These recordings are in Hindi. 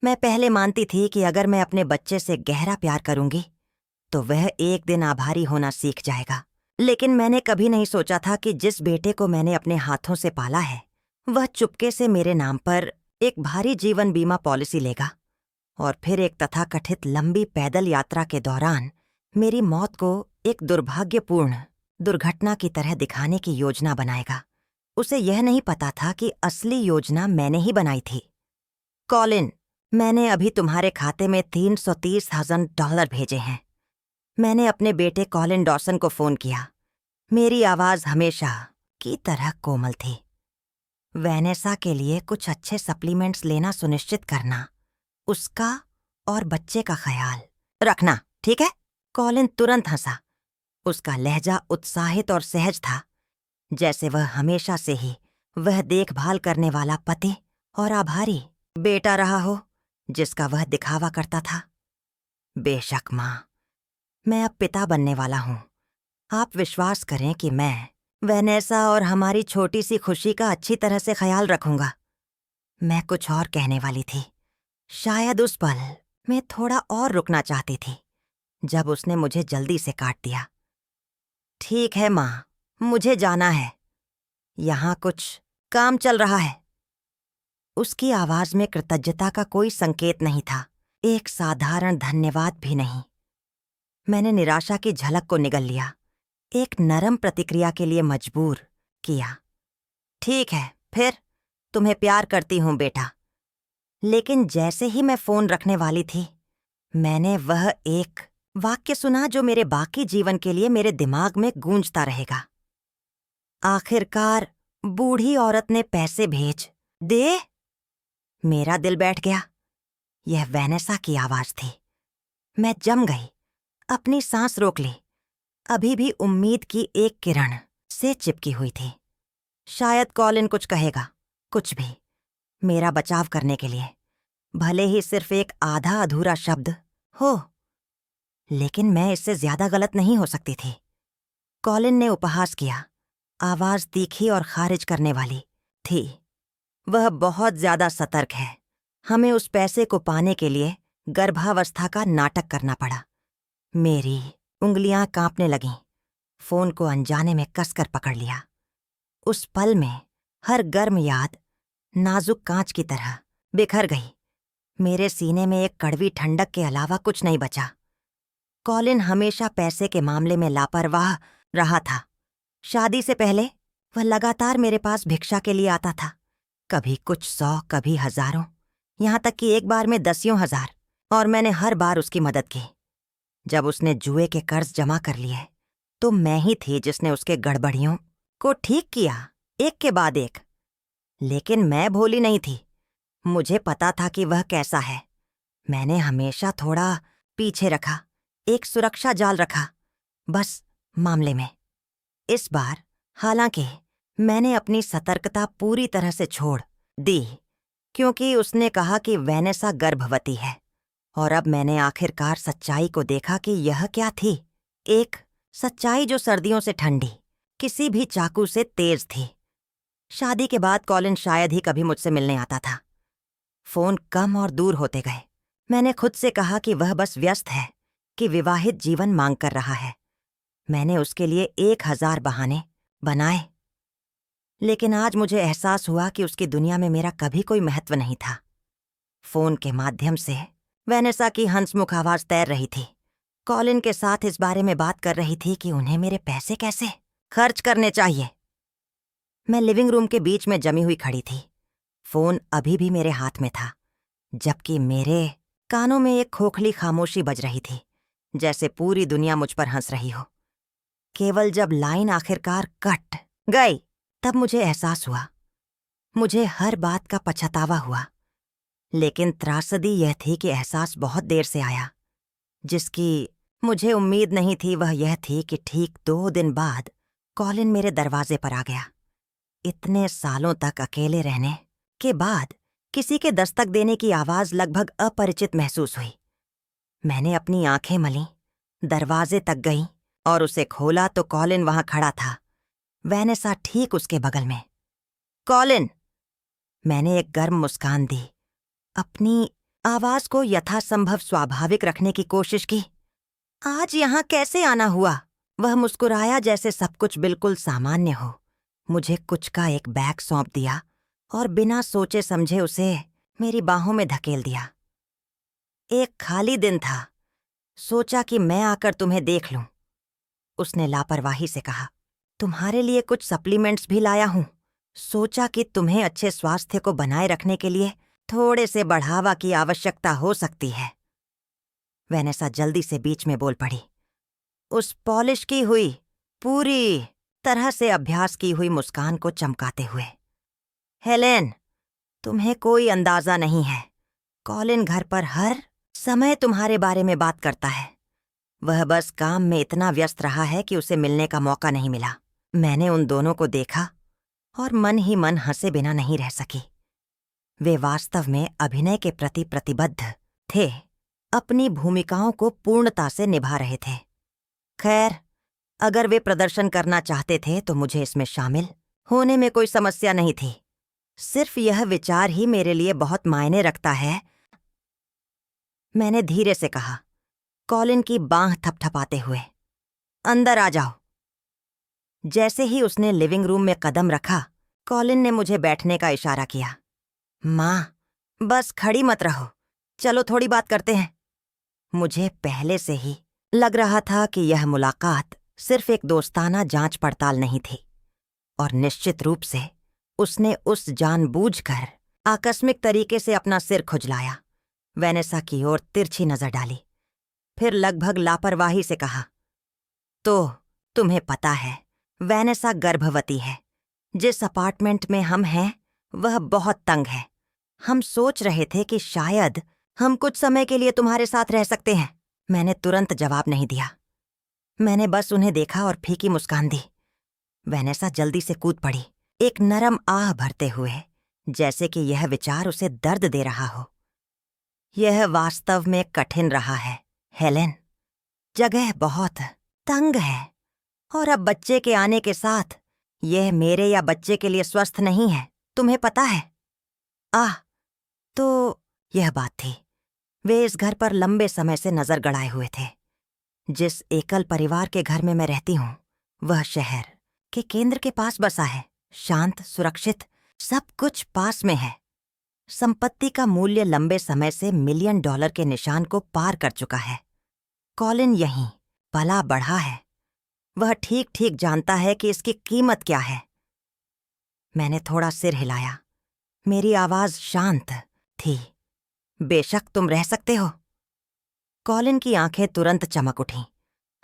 मैं पहले मानती थी कि अगर मैं अपने बच्चे से गहरा प्यार करूंगी तो वह एक दिन आभारी होना सीख जाएगा। लेकिन मैंने कभी नहीं सोचा था कि जिस बेटे को मैंने अपने हाथों से पाला है वह चुपके से मेरे नाम पर एक भारी जीवन बीमा पॉलिसी लेगा और फिर एक तथाकथित लंबी पैदल यात्रा के दौरान मेरी मौत को एक दुर्भाग्यपूर्ण दुर्घटना की तरह दिखाने की योजना बनाएगा। उसे यह नहीं पता था कि असली योजना मैंने ही बनाई थी। कॉलिन, मैंने अभी तुम्हारे खाते में $330,000 भेजे हैं। मैंने अपने बेटे कॉलिन डॉसन को फोन किया। मेरी आवाज हमेशा की तरह कोमल थी। वैनेसा के लिए कुछ अच्छे सप्लीमेंट्स लेना सुनिश्चित करना, उसका और बच्चे का ख्याल रखना, ठीक है? कॉलिन तुरंत हंसा। उसका लहजा उत्साहित और सहज था, जैसे वह हमेशा से ही वह देखभाल करने वाला पति और आभारी बेटा रहा हो जिसका वह दिखावा करता था। बेशक माँ, मैं अब पिता बनने वाला हूँ। आप विश्वास करें कि मैं वैनेसा और हमारी छोटी सी खुशी का अच्छी तरह से ख्याल रखूंगा। मैं कुछ और कहने वाली थी। शायद उस पल मैं थोड़ा और रुकना चाहती थी, जब उसने मुझे जल्दी से काट दिया। ठीक है माँ, मुझे जाना है। यहाँ कुछ काम चल रहा है। उसकी आवाज में कृतज्ञता का कोई संकेत नहीं था, एक साधारण धन्यवाद भी नहीं। मैंने निराशा की झलक को निगल लिया, एक नरम प्रतिक्रिया के लिए मजबूर किया। ठीक है, फिर तुम्हें प्यार करती हूँ बेटा। लेकिन जैसे ही मैं फोन रखने वाली थी, मैंने वह एक वाक्य सुना जो मेरे बाकी जीवन के लिए मेरे दिमाग में गूंजता रहेगा। आखिरकार बूढ़ी औरत ने पैसे भेज दे। मेरा दिल बैठ गया। यह वैनेसा की आवाज थी। मैं जम गई, अपनी सांस रोक ली। अभी भी उम्मीद की एक किरण से चिपकी हुई थी। शायद कॉलिन कुछ कहेगा, कुछ भी, मेरा बचाव करने के लिए, भले ही सिर्फ एक आधा अधूरा शब्द हो। लेकिन मैं इससे ज्यादा गलत नहीं हो सकती थी। कॉलिन ने उपहास किया। आवाज तीखी और खारिज करने वाली थी। वह बहुत ज्यादा सतर्क है। हमें उस पैसे को पाने के लिए गर्भावस्था का नाटक करना पड़ा। मेरी उंगलियां कांपने लगीं। फोन को अनजाने में कसकर पकड़ लिया। उस पल में हर गर्म याद नाजुक कांच की तरह बिखर गई। मेरे सीने में एक कड़वी ठंडक के अलावा कुछ नहीं बचा। कॉलिन हमेशा पैसे के मामले में लापरवाह रहा था। शादी से पहले वह लगातार मेरे पास भिक्षा के लिए आता था, कभी कुछ 100, कभी हजारों, यहाँ तक कि एक बार में 10,000, और मैंने हर बार उसकी मदद की। जब उसने जुए के कर्ज जमा कर लिए तो मैं ही थी जिसने उसके गड़बड़ियों को ठीक किया, एक के बाद एक। लेकिन मैं भोली नहीं थी। मुझे पता था कि वह कैसा है। मैंने हमेशा थोड़ा पीछे रखा, एक सुरक्षा जाल रखा, बस मामले में। इस बार हालांकि मैंने अपनी सतर्कता पूरी तरह से छोड़ दी, क्योंकि उसने कहा कि वैनेसा गर्भवती है, और अब मैंने आखिरकार सच्चाई को देखा कि यह क्या थी। एक सच्चाई जो सर्दियों से ठंडी, किसी भी चाकू से तेज थी। शादी के बाद कॉलिन शायद ही कभी मुझसे मिलने आता था। फोन कम और दूर होते गए। मैंने खुद से कहा कि वह बस व्यस्त है, कि विवाहित जीवन मांग कर रहा है। मैंने उसके लिए 1000 बहाने बनाए। लेकिन आज मुझे एहसास हुआ कि उसकी दुनिया में मेरा कभी कोई महत्व नहीं था। फोन के माध्यम से वैनेसा की हंसमुख आवाज तैर रही थी। कॉलिन के साथ इस बारे में बात कर रही थी कि उन्हें मेरे पैसे कैसे खर्च करने चाहिए। मैं लिविंग रूम के बीच में जमी हुई खड़ी थी। फोन अभी भी मेरे हाथ में था, जबकि मेरे कानों में एक खोखली खामोशी बज रही थी, जैसे पूरी दुनिया मुझ पर हंस रही हो। केवल जब लाइन आखिरकार कट गई तब मुझे एहसास हुआ। मुझे हर बात का पछतावा हुआ। लेकिन त्रासदी यह थी कि एहसास बहुत देर से आया। जिसकी मुझे उम्मीद नहीं थी वह यह थी कि ठीक 2 दिन बाद कॉलिन मेरे दरवाजे पर आ गया। इतने सालों तक अकेले रहने के बाद किसी के दस्तक देने की आवाज लगभग अपरिचित महसूस हुई। मैंने अपनी आंखें मलीं, दरवाजे तक गई और उसे खोला तो कॉलिन वहां खड़ा था, वैनेसा ठीक उसके बगल में। कॉलिन! मैंने एक गर्म मुस्कान दी, अपनी आवाज को यथासंभव स्वाभाविक रखने की कोशिश की। आज यहाँ कैसे आना हुआ? वह मुस्कुराया जैसे सब कुछ बिल्कुल सामान्य हो। मुझे कुछ का एक बैग सौंप दिया और बिना सोचे समझे उसे मेरी बाहों में धकेल दिया। एक खाली दिन था, सोचा कि मैं आकर तुम्हें देख लूं। उसने लापरवाही से कहा, तुम्हारे लिए कुछ सप्लीमेंट्स भी लाया हूं। सोचा कि तुम्हें अच्छे स्वास्थ्य को बनाए रखने के लिए थोड़े से बढ़ावा की आवश्यकता हो सकती है। वेनेसा जल्दी से बीच में बोल पड़ी, उस पॉलिश की हुई, पूरी तरह से अभ्यास की हुई मुस्कान को चमकाते हुए। हेलेन, तुम्हें कोई अंदाजा नहीं है। कॉलिन घर पर हर समय तुम्हारे बारे में बात करता है। वह बस काम में इतना व्यस्त रहा है कि उसे मिलने का मौका नहीं मिला। मैंने उन दोनों को देखा और मन ही मन हंसे बिना नहीं रह सकी। वे वास्तव में अभिनय के प्रति प्रतिबद्ध थे, अपनी भूमिकाओं को पूर्णता से निभा रहे थे। खैर, अगर वे प्रदर्शन करना चाहते थे तो मुझे इसमें शामिल होने में कोई समस्या नहीं थी। सिर्फ यह विचार ही मेरे लिए बहुत मायने रखता है, मैंने धीरे से कहा, कॉलिन की बांह थपथपाते हुए। अंदर आ जाओ। जैसे ही उसने लिविंग रूम में कदम रखा, कॉलिन ने मुझे बैठने का इशारा किया। माँ, बस खड़ी मत रहो, चलो थोड़ी बात करते हैं। मुझे पहले से ही लग रहा था कि यह मुलाकात सिर्फ एक दोस्ताना जांच पड़ताल नहीं थी, और निश्चित रूप से उसने उस जानबूझकर आकस्मिक तरीके से अपना सिर खुजलाया, वेनेसा की ओर तिरछी नजर डाली, फिर लगभग लापरवाही से कहा, तो तुम्हें पता है वेनेसा गर्भवती है। जिस अपार्टमेंट में हम हैं वह बहुत तंग है। हम सोच रहे थे कि शायद हम कुछ समय के लिए तुम्हारे साथ रह सकते हैं। मैंने तुरंत जवाब नहीं दिया। मैंने बस उन्हें देखा और फीकी मुस्कान दी। वेनेसा जल्दी से कूद पड़ी, एक नरम आह भरते हुए, जैसे कि यह विचार उसे दर्द दे रहा हो। यह वास्तव में कठिन रहा है हेलेन। जगह बहुत तंग है, और अब बच्चे के आने के साथ यह मेरे या बच्चे के लिए स्वस्थ नहीं है, तुम्हें पता है। तो यह बात थी। वे इस घर पर लंबे समय से नजर गड़ाए हुए थे। जिस एकल परिवार के घर में मैं रहती हूँ, वह शहर के केंद्र के पास बसा है। शांत, सुरक्षित, सब कुछ पास में है। संपत्ति का मूल्य लंबे समय से $1 मिलियन के निशान को पार कर चुका है। कॉलिन यहीं पला बढ़ा है। वह ठीक ठीक जानता है कि इसकी कीमत क्या है। मैंने थोड़ा सिर हिलाया। मेरी आवाज शांत थी। बेशक तुम रह सकते हो। कॉलिन की आंखें तुरंत चमक उठीं,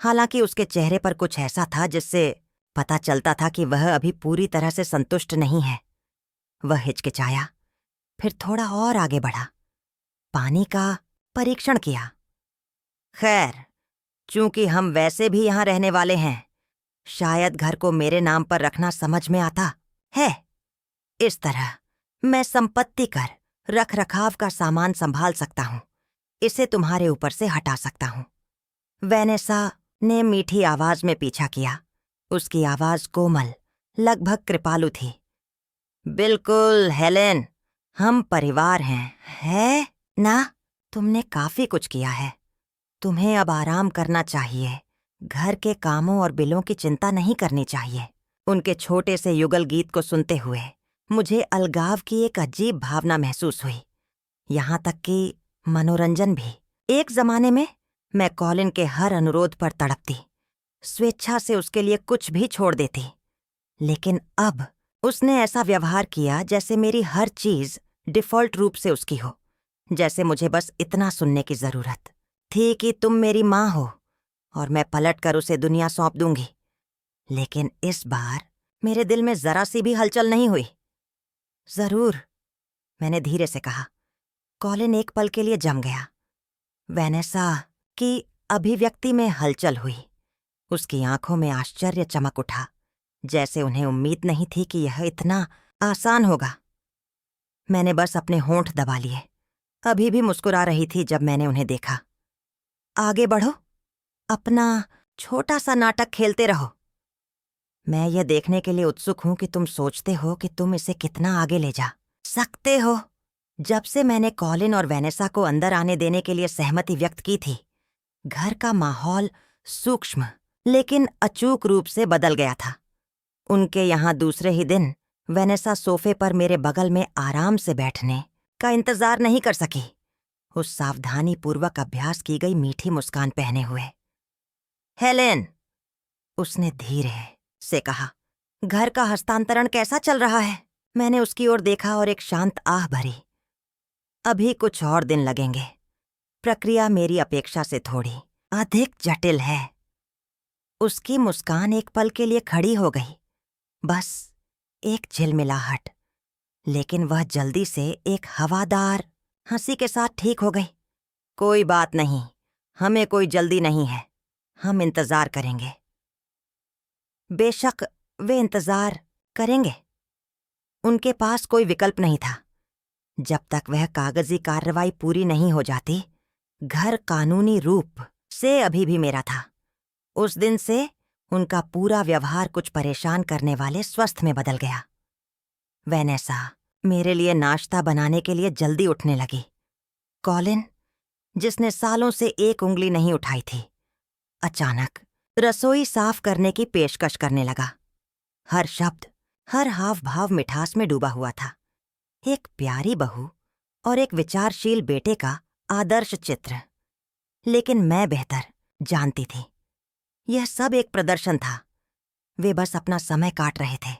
हालांकि उसके चेहरे पर कुछ ऐसा था जिससे पता चलता था कि वह अभी पूरी तरह से संतुष्ट नहीं है। वह हिचकिचाया, फिर थोड़ा और आगे बढ़ा, पानी का परीक्षण किया। खैर, चूंकि हम वैसे भी यहां रहने वाले हैं, शायद घर को मेरे नाम पर रखना समझ में आता है। इस तरह मैं संपत्ति कर रख रखाव का सामान संभाल सकता हूं। इसे तुम्हारे ऊपर से हटा सकता हूं। वेनेसा ने मीठी आवाज में पीछा किया। उसकी आवाज कोमल, लगभग कृपालु थी। बिल्कुल हेलेन, हम परिवार हैं, है ना? तुमने काफी कुछ किया है। तुम्हें अब आराम करना चाहिए। घर के कामों और बिलों की चिंता नहीं करनी चाहिए। उनके छोटे से युगल गीत को सुनते हुए मुझे अलगाव की एक अजीब भावना महसूस हुई, यहाँ तक कि मनोरंजन भी। एक जमाने में मैं कॉलिन के हर अनुरोध पर तड़पती, स्वेच्छा से उसके लिए कुछ भी छोड़ देती। लेकिन अब उसने ऐसा व्यवहार किया जैसे मेरी हर चीज डिफॉल्ट रूप से उसकी हो, जैसे मुझे बस इतना सुनने की जरूरत थी कि तुम मेरी माँ हो और मैं पलटकर उसे दुनिया सौंप दूंगी। लेकिन इस बार मेरे दिल में जरा सी भी हलचल नहीं हुई। जरूर, मैंने धीरे से कहा। कॉलिन एक पल के लिए जम गया। वेनेसा की अभिव्यक्ति में हलचल हुई। उसकी आंखों में आश्चर्य चमक उठा, जैसे उन्हें उम्मीद नहीं थी कि यह इतना आसान होगा। मैंने बस अपने होंठ दबा लिए। अभी भी मुस्कुरा रही थी जब मैंने उन्हें देखा। आगे बढ़ो, अपना छोटा सा नाटक खेलते रहो। मैं यह देखने के लिए उत्सुक हूं कि तुम सोचते हो कि तुम इसे कितना आगे ले जा सकते हो। जब से मैंने कॉलिन और वेनेसा को अंदर आने देने के लिए सहमति व्यक्त की थी, घर का माहौल सूक्ष्म लेकिन अचूक रूप से बदल गया था। उनके यहाँ दूसरे ही दिन वेनेसा सोफे पर मेरे बगल में आराम से बैठने का इंतजार नहीं कर सकी, उस सावधानीपूर्वक अभ्यास की गई मीठी मुस्कान पहने हुए। हेलेन, उसने धीरे से कहा, घर का हस्तांतरण कैसा चल रहा है? मैंने उसकी ओर देखा और एक शांत आह भरी। अभी कुछ और दिन लगेंगे। प्रक्रिया मेरी अपेक्षा से थोड़ी अधिक जटिल है। उसकी मुस्कान एक पल के लिए खड़ी हो गई, बस एक झिलमिलाहट, लेकिन वह जल्दी से एक हवादार हंसी के साथ ठीक हो गई। कोई बात नहीं, हमें कोई जल्दी नहीं है, हम इंतजार करेंगे। बेशक वे इंतजार करेंगे। उनके पास कोई विकल्प नहीं था। जब तक वह कागजी कार्रवाई पूरी नहीं हो जाती, घर कानूनी रूप से अभी भी मेरा था। उस दिन से उनका पूरा व्यवहार कुछ परेशान करने वाले स्वस्थ में बदल गया। वेनेसा मेरे लिए नाश्ता बनाने के लिए जल्दी उठने लगी। कॉलिन, जिसने सालों से एक उंगली नहीं उठाई थी, अचानक रसोई साफ करने की पेशकश करने लगा। हर शब्द, हर हाव भाव मिठास में डूबा हुआ था। एक प्यारी बहू और एक विचारशील बेटे का आदर्श चित्र। लेकिन मैं बेहतर जानती थी, यह सब एक प्रदर्शन था। वे बस अपना समय काट रहे थे,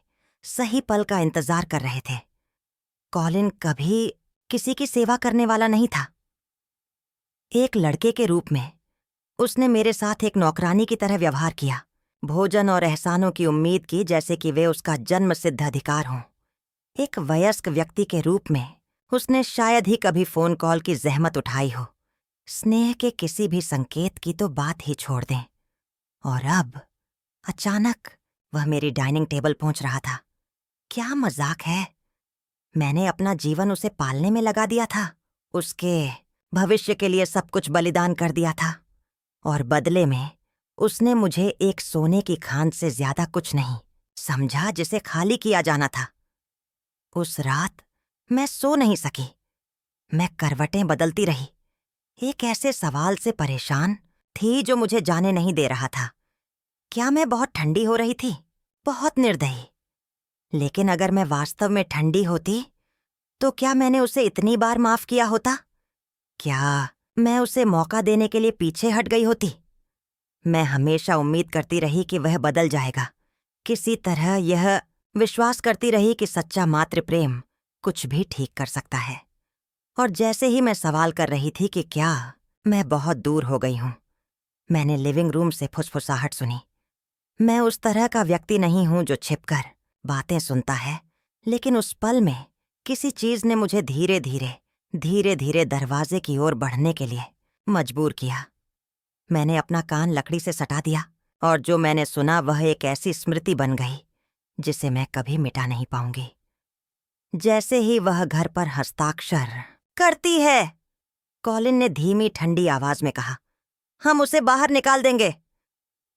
सही पल का इंतजार कर रहे थे। कॉलिन कभी किसी की सेवा करने वाला नहीं था। एक लड़के के रूप में उसने मेरे साथ एक नौकरानी की तरह व्यवहार किया, भोजन और एहसानों की उम्मीद की जैसे कि वे उसका जन्मसिद्ध अधिकार हों। एक वयस्क व्यक्ति के रूप में उसने शायद ही कभी फोन कॉल की जहमत उठाई हो। स्नेह के किसी भी संकेत की तो बात ही छोड़ दें। और अब अचानक वह मेरी डाइनिंग टेबल पहुंच रहा था। क्या मजाक है? मैंने अपना जीवन उसे पालने में लगा दिया था, उसके भविष्य के लिए सब कुछ बलिदान कर दिया था, और बदले में उसने मुझे एक सोने की खान से ज्यादा कुछ नहीं समझा जिसे खाली किया जाना था। उस रात मैं सो नहीं सकी। मैं करवटें बदलती रही, एक ऐसे सवाल से परेशान थी जो मुझे जाने नहीं दे रहा था। क्या मैं बहुत ठंडी हो रही थी? बहुत निर्दयी। लेकिन अगर मैं वास्तव में ठंडी होती तो क्या मैंने उसे इतनी बार माफ किया होता? क्या मैं उसे मौका देने के लिए पीछे हट गई होती? मैं हमेशा उम्मीद करती रही कि वह बदल जाएगा, किसी तरह यह विश्वास करती रही कि सच्चा मातृ प्रेम कुछ भी ठीक कर सकता है। और जैसे ही मैं सवाल कर रही थी कि क्या मैं बहुत दूर हो गई हूं, मैंने लिविंग रूम से फुसफुसाहट सुनी। मैं उस तरह का व्यक्ति नहीं हूं जो छिपकर बातें सुनता है, लेकिन उस पल में किसी चीज ने मुझे धीरे धीरे दरवाजे की ओर बढ़ने के लिए मजबूर किया। मैंने अपना कान लकड़ी से सटा दिया, और जो मैंने सुना वह एक ऐसी स्मृति बन गई जिसे मैं कभी मिटा नहीं पाऊंगी। जैसे ही वह घर पर हस्ताक्षर करती है, कॉलिन ने धीमी ठंडी आवाज में कहा, हम उसे बाहर निकाल देंगे।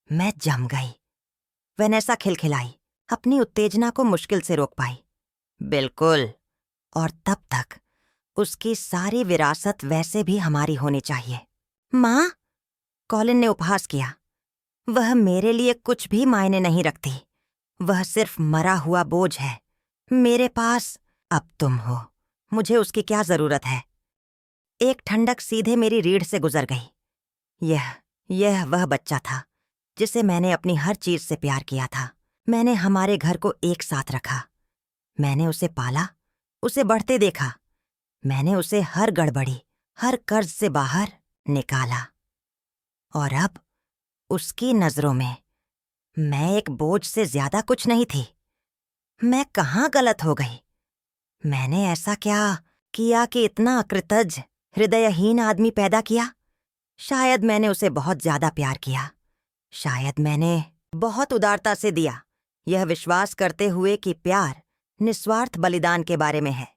मैं जम गई। वेनेसा खिलखिलाई, अपनी उत्तेजना को मुश्किल से रोक पाई। बिल्कुल, और तब तक उसकी सारी विरासत वैसे भी हमारी होनी चाहिए। माँ, कॉलिन ने उपहास किया, वह मेरे लिए कुछ भी मायने नहीं रखती। वह सिर्फ मरा हुआ बोझ है। मेरे पास अब तुम हो, मुझे उसकी क्या जरूरत है? एक ठंडक सीधे मेरी रीढ़ से गुजर गई। यह वह बच्चा था जिसे मैंने अपनी हर चीज से प्यार किया था। मैंने हमारे घर को एक साथ रखा। मैंने उसे पाला, उसे बढ़ते देखा। मैंने उसे हर गड़बड़ी, हर कर्ज से बाहर निकाला। और अब उसकी नजरों में मैं एक बोझ से ज्यादा कुछ नहीं थी। मैं कहाँ गलत हो गई? मैंने ऐसा क्या किया कि इतना अकृतज्ञ, हृदयहीन आदमी पैदा किया? शायद मैंने उसे बहुत ज्यादा प्यार किया। शायद मैंने बहुत उदारता से दिया, यह विश्वास करते हुए कि प्यार निस्वार्थ बलिदान के बारे में है।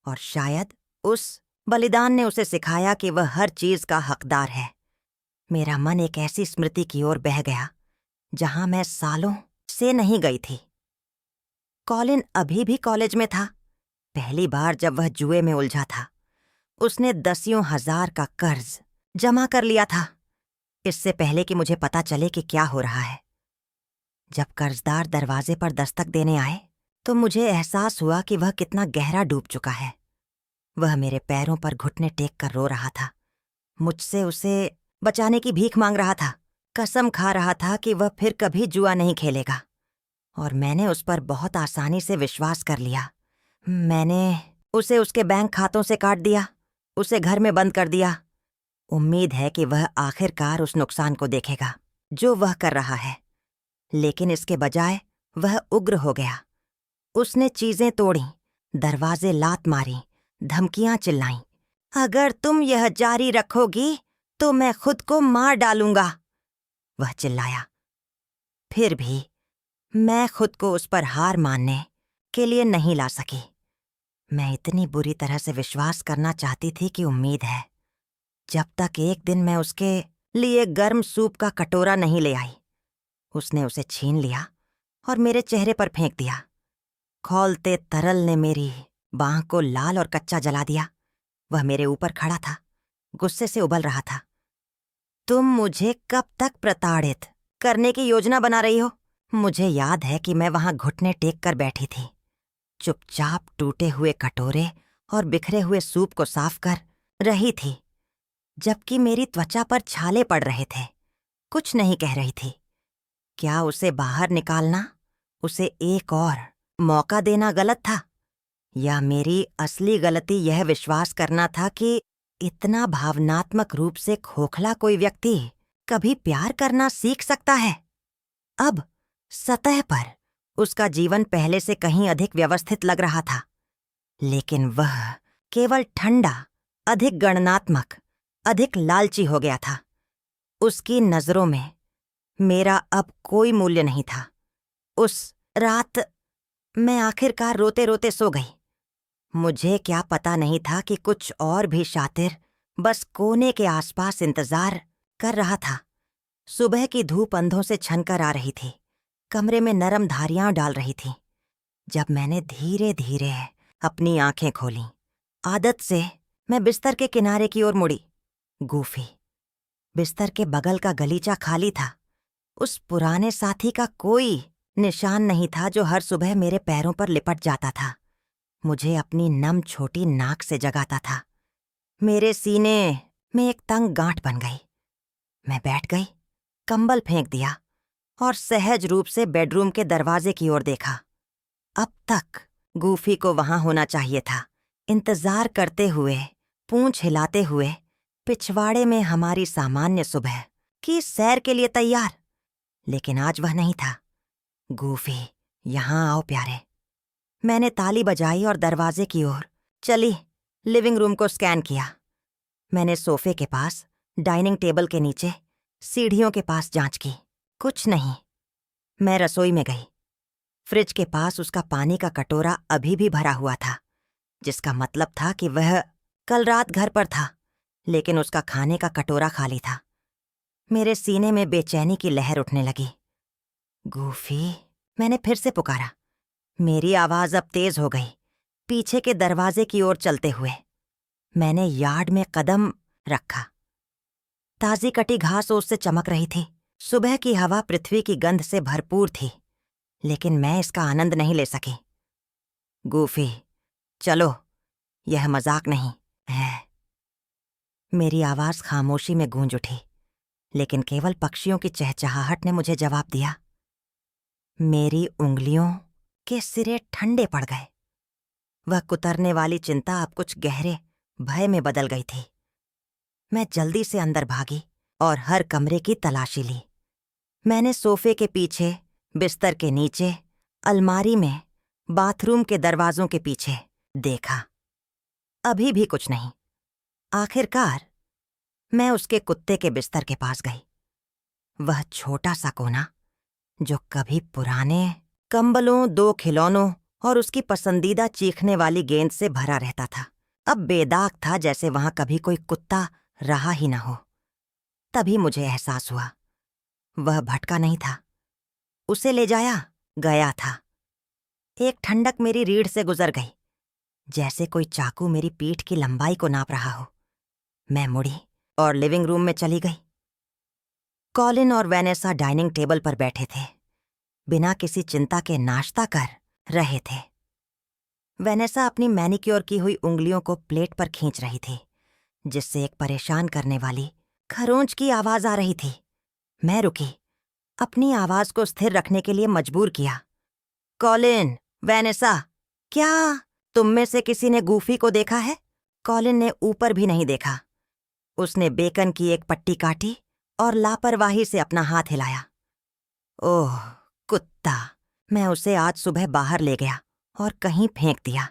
और शायद उस बलिदान ने उसे सिखाया कि वह हर चीज का हकदार है। मेरा मन एक ऐसी स्मृति की ओर बह गया जहां मैं सालों से नहीं गई थी। कॉलिन अभी भी कॉलेज में था। पहली बार जब वह जुए में उलझा था, उसने दसियों हजार का कर्ज जमा कर लिया था, इससे पहले कि मुझे पता चले कि क्या हो रहा है। जब कर्जदार दरवाजे पर दस्तक देने आए तो मुझे एहसास हुआ कि वह कितना गहरा डूब चुका है। वह मेरे पैरों पर घुटने टेक कर रो रहा था, मुझसे उसे बचाने की भीख मांग रहा था, कसम खा रहा था कि वह फिर कभी जुआ नहीं खेलेगा। और मैंने उस पर बहुत आसानी से विश्वास कर लिया। मैंने उसे उसके बैंक खातों से काट दिया, उसे घर में बंद कर दिया। उम्मीद है कि वह आखिरकार उस नुकसान को देखेगा जो वह कर रहा है, लेकिन इसके बजाय वह उग्र हो गया। उसने चीजें तोड़ी, दरवाजे लात मारी, धमकियां चिल्लाईं। अगर तुम यह जारी रखोगी तो मैं खुद को मार डालूंगा, वह चिल्लाया। फिर भी मैं खुद को उस पर हार मानने के लिए नहीं ला सकी। मैं इतनी बुरी तरह से विश्वास करना चाहती थी कि उम्मीद है, जब तक एक दिन मैं उसके लिए गर्म सूप का कटोरा नहीं ले आई। उसने उसे छीन लिया और मेरे चेहरे पर फेंक दिया। खौलते तरल ने मेरी बांह को लाल और कच्चा जला दिया। वह मेरे ऊपर खड़ा था, गुस्से से उबल रहा था। तुम मुझे कब तक प्रताड़ित करने की योजना बना रही हो? मुझे याद है कि मैं वहां घुटने टेक कर बैठी थी, चुपचाप टूटे हुए कटोरे और बिखरे हुए सूप को साफ कर रही थी, जबकि मेरी त्वचा पर छाले पड़ रहे थे। कुछ नहीं कह रही थी। क्या उसे बाहर निकालना, उसे एक और मौका देना गलत था? या मेरी असली गलती यह विश्वास करना था कि इतना भावनात्मक रूप से खोखला कोई व्यक्ति कभी प्यार करना सीख सकता है? अब सतह पर उसका जीवन पहले से कहीं अधिक व्यवस्थित लग रहा था, लेकिन वह केवल ठंडा, अधिक गणनात्मक, अधिक लालची हो गया था। उसकी नजरों में मेरा अब कोई मूल्य नहीं था। उस रात मैं आखिरकार रोते रोते सो गई। मुझे क्या पता नहीं था कि कुछ और भी शातिर बस कोने के आसपास इंतजार कर रहा था। सुबह की धूप अंधों से छनकर आ रही थी, कमरे में नरम धारियां डाल रही थी। जब मैंने धीरे धीरे अपनी आंखें खोलीं, आदत से मैं बिस्तर के किनारे की ओर मुड़ी। गूफी। बिस्तर के बगल का गलीचा खाली था। उस पुराने साथी का कोई निशान नहीं था जो हर सुबह मेरे पैरों पर लिपट जाता था, मुझे अपनी नम छोटी नाक से जगाता था। मेरे सीने में एक तंग गांठ बन गई। मैं बैठ गई, कंबल फेंक दिया और सहज रूप से बेडरूम के दरवाजे की ओर देखा। अब तक गूफी को वहां होना चाहिए था, इंतजार करते हुए, पूंछ हिलाते हुए, पिछवाड़े में हमारी सामान्य सुबह की सैर के लिए तैयार। लेकिन आज वह नहीं था। गूफी, यहां आओ प्यारे। मैंने ताली बजाई और दरवाजे की ओर चली। लिविंग रूम को स्कैन किया। मैंने सोफे के पास, डाइनिंग टेबल के नीचे, सीढ़ियों के पास जांच की। कुछ नहीं। मैं रसोई में गई। फ्रिज के पास उसका पानी का कटोरा अभी भी भरा हुआ था, जिसका मतलब था कि वह कल रात घर पर था, लेकिन उसका खाने का कटोरा खाली था। मेरे सीने में बेचैनी की लहर उठने लगी। गूफी, मैंने फिर से पुकारा। मेरी आवाज अब तेज हो गई, पीछे के दरवाजे की ओर चलते हुए। मैंने यार्ड में कदम रखा। ताजी कटी घास ओस से चमक रही थी। सुबह की हवा पृथ्वी की गंध से भरपूर थी, लेकिन मैं इसका आनंद नहीं ले सकी। गूफी, चलो, यह मजाक नहीं है। मेरी आवाज खामोशी में गूंज उठी, लेकिन केवल पक्षियों की चहचहाहट ने मुझे जवाब दिया। मेरी उंगलियों के सिरे ठंडे पड़ गए। वह कुतरने वाली चिंता अब कुछ गहरे भय में बदल गई थी। मैं जल्दी से अंदर भागी और हर कमरे की तलाशी ली। मैंने सोफे के पीछे, बिस्तर के नीचे, अलमारी में, बाथरूम के दरवाजों के पीछे देखा। अभी भी कुछ नहीं। आखिरकार मैं उसके कुत्ते के बिस्तर के पास गई। वह छोटा सा कोना, जो कभी पुराने कंबलों, 2 खिलौनों और उसकी पसंदीदा चीखने वाली गेंद से भरा रहता था, अब बेदाग था, जैसे वहां कभी कोई कुत्ता रहा ही न हो। तभी मुझे एहसास हुआ, वह भटका नहीं था, उसे ले जाया गया था। एक ठंडक मेरी रीढ़ से गुजर गई। जैसे कोई चाकू मेरी पीठ की लंबाई को नाप रहा हो। मैं मुड़ी और लिविंग रूम में चली गई। कॉलिन और वैनेसा डाइनिंग टेबल पर बैठे थे, बिना किसी चिंता के नाश्ता कर रहे थे। वैनेसा अपनी मैनिक्योर की हुई उंगलियों को प्लेट पर खींच रही थी, जिससे एक परेशान करने वाली खरोंच की आवाज आ रही थी। मैं रुकी, अपनी आवाज को स्थिर रखने के लिए मजबूर किया। कॉलिन, वैनेसा, क्या तुम में से किसी ने गूफी को देखा है? कॉलिन ने ऊपर भी नहीं देखा। उसने बेकन की एक पट्टी काटी और लापरवाही से अपना हाथ हिलाया। ओह कुत्ता! मैं उसे आज सुबह बाहर ले गया और कहीं फेंक दिया।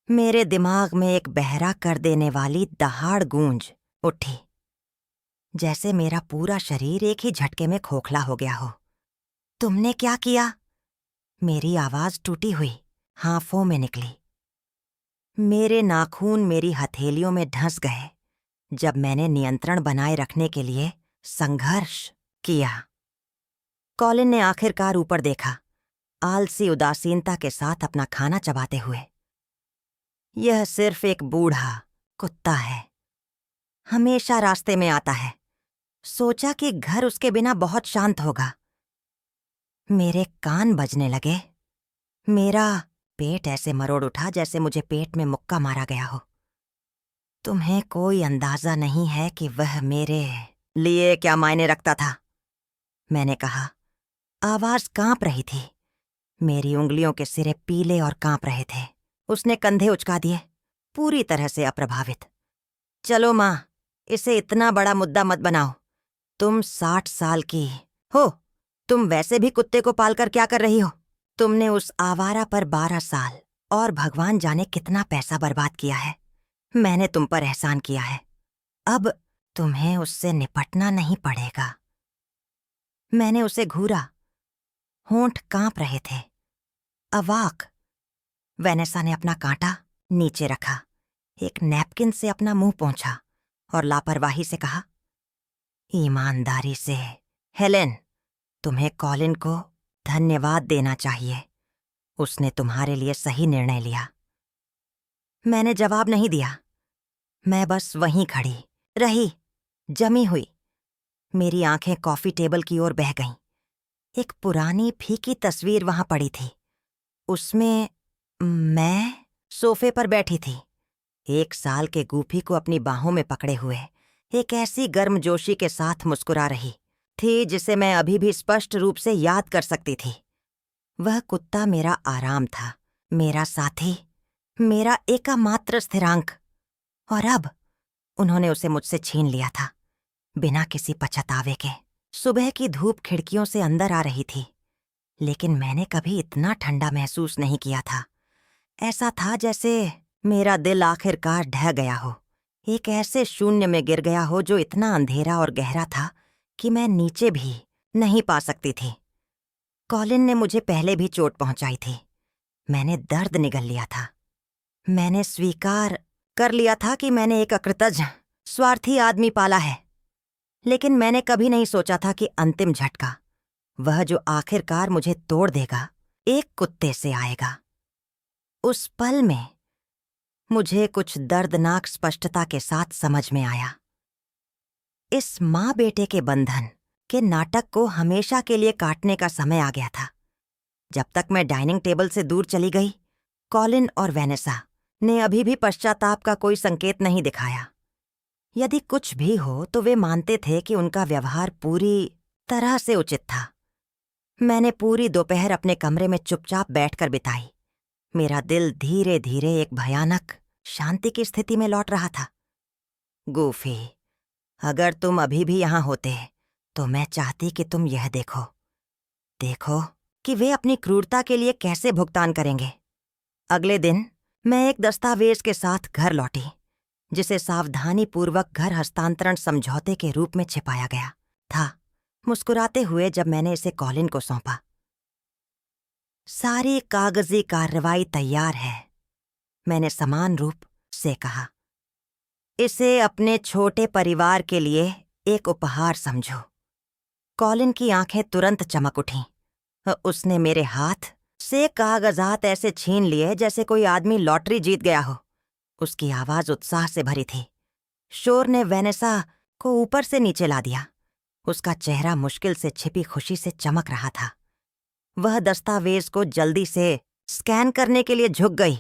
मेरे दिमाग में एक बहरा कर देने वाली दहाड़ गूंज उठी, जैसे मेरा पूरा शरीर एक ही झटके में खोखला हो गया हो। तुमने क्या किया? मेरी आवाज टूटी हुई हांफों में निकली। मेरे नाखून मेरी हथेलियों में ढंस गए जब मैंने नियंत्रण बनाए रखने के लिए संघर्ष किया। कॉलिन ने आखिरकार ऊपर देखा, आलसी उदासीनता के साथ अपना खाना चबाते हुए। यह सिर्फ एक बूढ़ा कुत्ता है, हमेशा रास्ते में आता है। सोचा कि घर उसके बिना बहुत शांत होगा। मेरे कान बजने लगे। मेरा पेट ऐसे मरोड़ उठा जैसे मुझे पेट में मुक्का मारा गया हो। तुम्हें कोई अंदाजा नहीं है कि वह मेरे लिए क्या मायने रखता था, मैंने कहा। आवाज कांप रही थी। मेरी उंगलियों के सिरे पीले और कांप रहे थे। उसने कंधे उचका दिए, पूरी तरह से अप्रभावित। चलो माँ, इसे इतना बड़ा मुद्दा मत बनाओ। तुम 60 साल की हो। तुम वैसे भी कुत्ते को पालकर क्या कर रही हो? तुमने उस आवारा पर 12 साल और भगवान जाने कितना पैसा बर्बाद किया है। मैंने तुम पर एहसान किया है। अब तुम्हें उससे निपटना नहीं पड़ेगा। मैंने उसे घूरा। होंठ कांप रहे थे। अवाक! वैनेसा ने अपना कांटा नीचे रखा, एक नैपकिन से अपना मुंह पोंछा और लापरवाही से कहा, ईमानदारी से हेलेन, तुम्हें कॉलिन को धन्यवाद देना चाहिए। उसने तुम्हारे लिए सही निर्णय लिया। मैंने जवाब नहीं दिया। मैं बस वहीं खड़ी रही, जमी हुई। मेरी आंखें कॉफी टेबल की ओर बह गईं। एक पुरानी फीकी तस्वीर वहां पड़ी थी। उसमें मैं सोफे पर बैठी थी, 1 साल के गूफी को अपनी बाहों में पकड़े हुए, एक ऐसी गर्मजोशी के साथ मुस्कुरा रही थी जिसे मैं अभी भी स्पष्ट रूप से याद कर सकती थी। वह कुत्ता मेरा आराम था, मेरा साथी, मेरा एकमात्र स्थिरांक। और अब उन्होंने उसे मुझसे छीन लिया था, बिना किसी पछतावे के। सुबह की धूप खिड़कियों से अंदर आ रही थी, लेकिन मैंने कभी इतना ठंडा महसूस नहीं किया था। ऐसा था जैसे मेरा दिल आखिरकार ढह गया हो, एक ऐसे शून्य में गिर गया हो जो इतना अंधेरा और गहरा था कि मैं नीचे भी नहीं पा सकती थी। कॉलिन ने मुझे पहले भी चोट पहुंचाई थी। मैंने दर्द निगल लिया था। मैंने स्वीकार कर लिया था कि मैंने एक अकृतज्ञ, स्वार्थी आदमी पाला है। लेकिन मैंने कभी नहीं सोचा था कि अंतिम झटका, वह जो आखिरकार मुझे तोड़ देगा, एक कुत्ते से आएगा। उस पल में मुझे कुछ दर्दनाक स्पष्टता के साथ समझ में आया। इस माँ बेटे के बंधन के नाटक को हमेशा के लिए काटने का समय आ गया था। जब तक मैं डाइनिंग टेबल से दूर चली गई, कॉलिन और वैनेसा ने अभी भी पश्चाताप का कोई संकेत नहीं दिखाया। यदि कुछ भी हो तो वे मानते थे कि उनका व्यवहार पूरी तरह से उचित था। मैंने पूरी दोपहर अपने कमरे में चुपचाप बैठकर बिताई। मेरा दिल धीरे धीरे एक भयानक शांति की स्थिति में लौट रहा था। गूफी, अगर तुम अभी भी यहां होते तो मैं चाहती कि तुम यह देखो कि वे अपनी क्रूरता के लिए कैसे भुगतान करेंगे। अगले दिन मैं एक दस्तावेज के साथ घर लौटी, जिसे सावधानीपूर्वक घर हस्तांतरण समझौते के रूप में छिपाया गया था। मुस्कुराते हुए जब मैंने इसे कॉलिन को सौंपा, सारी कागजी कार्रवाई तैयार है, मैंने समान रूप से कहा। इसे अपने छोटे परिवार के लिए एक उपहार समझो। कॉलिन की आंखें तुरंत चमक उठीं। उसने मेरे हाथ से कागजात ऐसे छीन लिए जैसे कोई आदमी लॉटरी जीत गया हो। उसकी आवाज उत्साह से भरी थी। शोर ने वेनेसा को ऊपर से नीचे ला दिया। उसका चेहरा मुश्किल से छिपी खुशी से चमक रहा था। वह दस्तावेज को जल्दी से स्कैन करने के लिए झुक गई।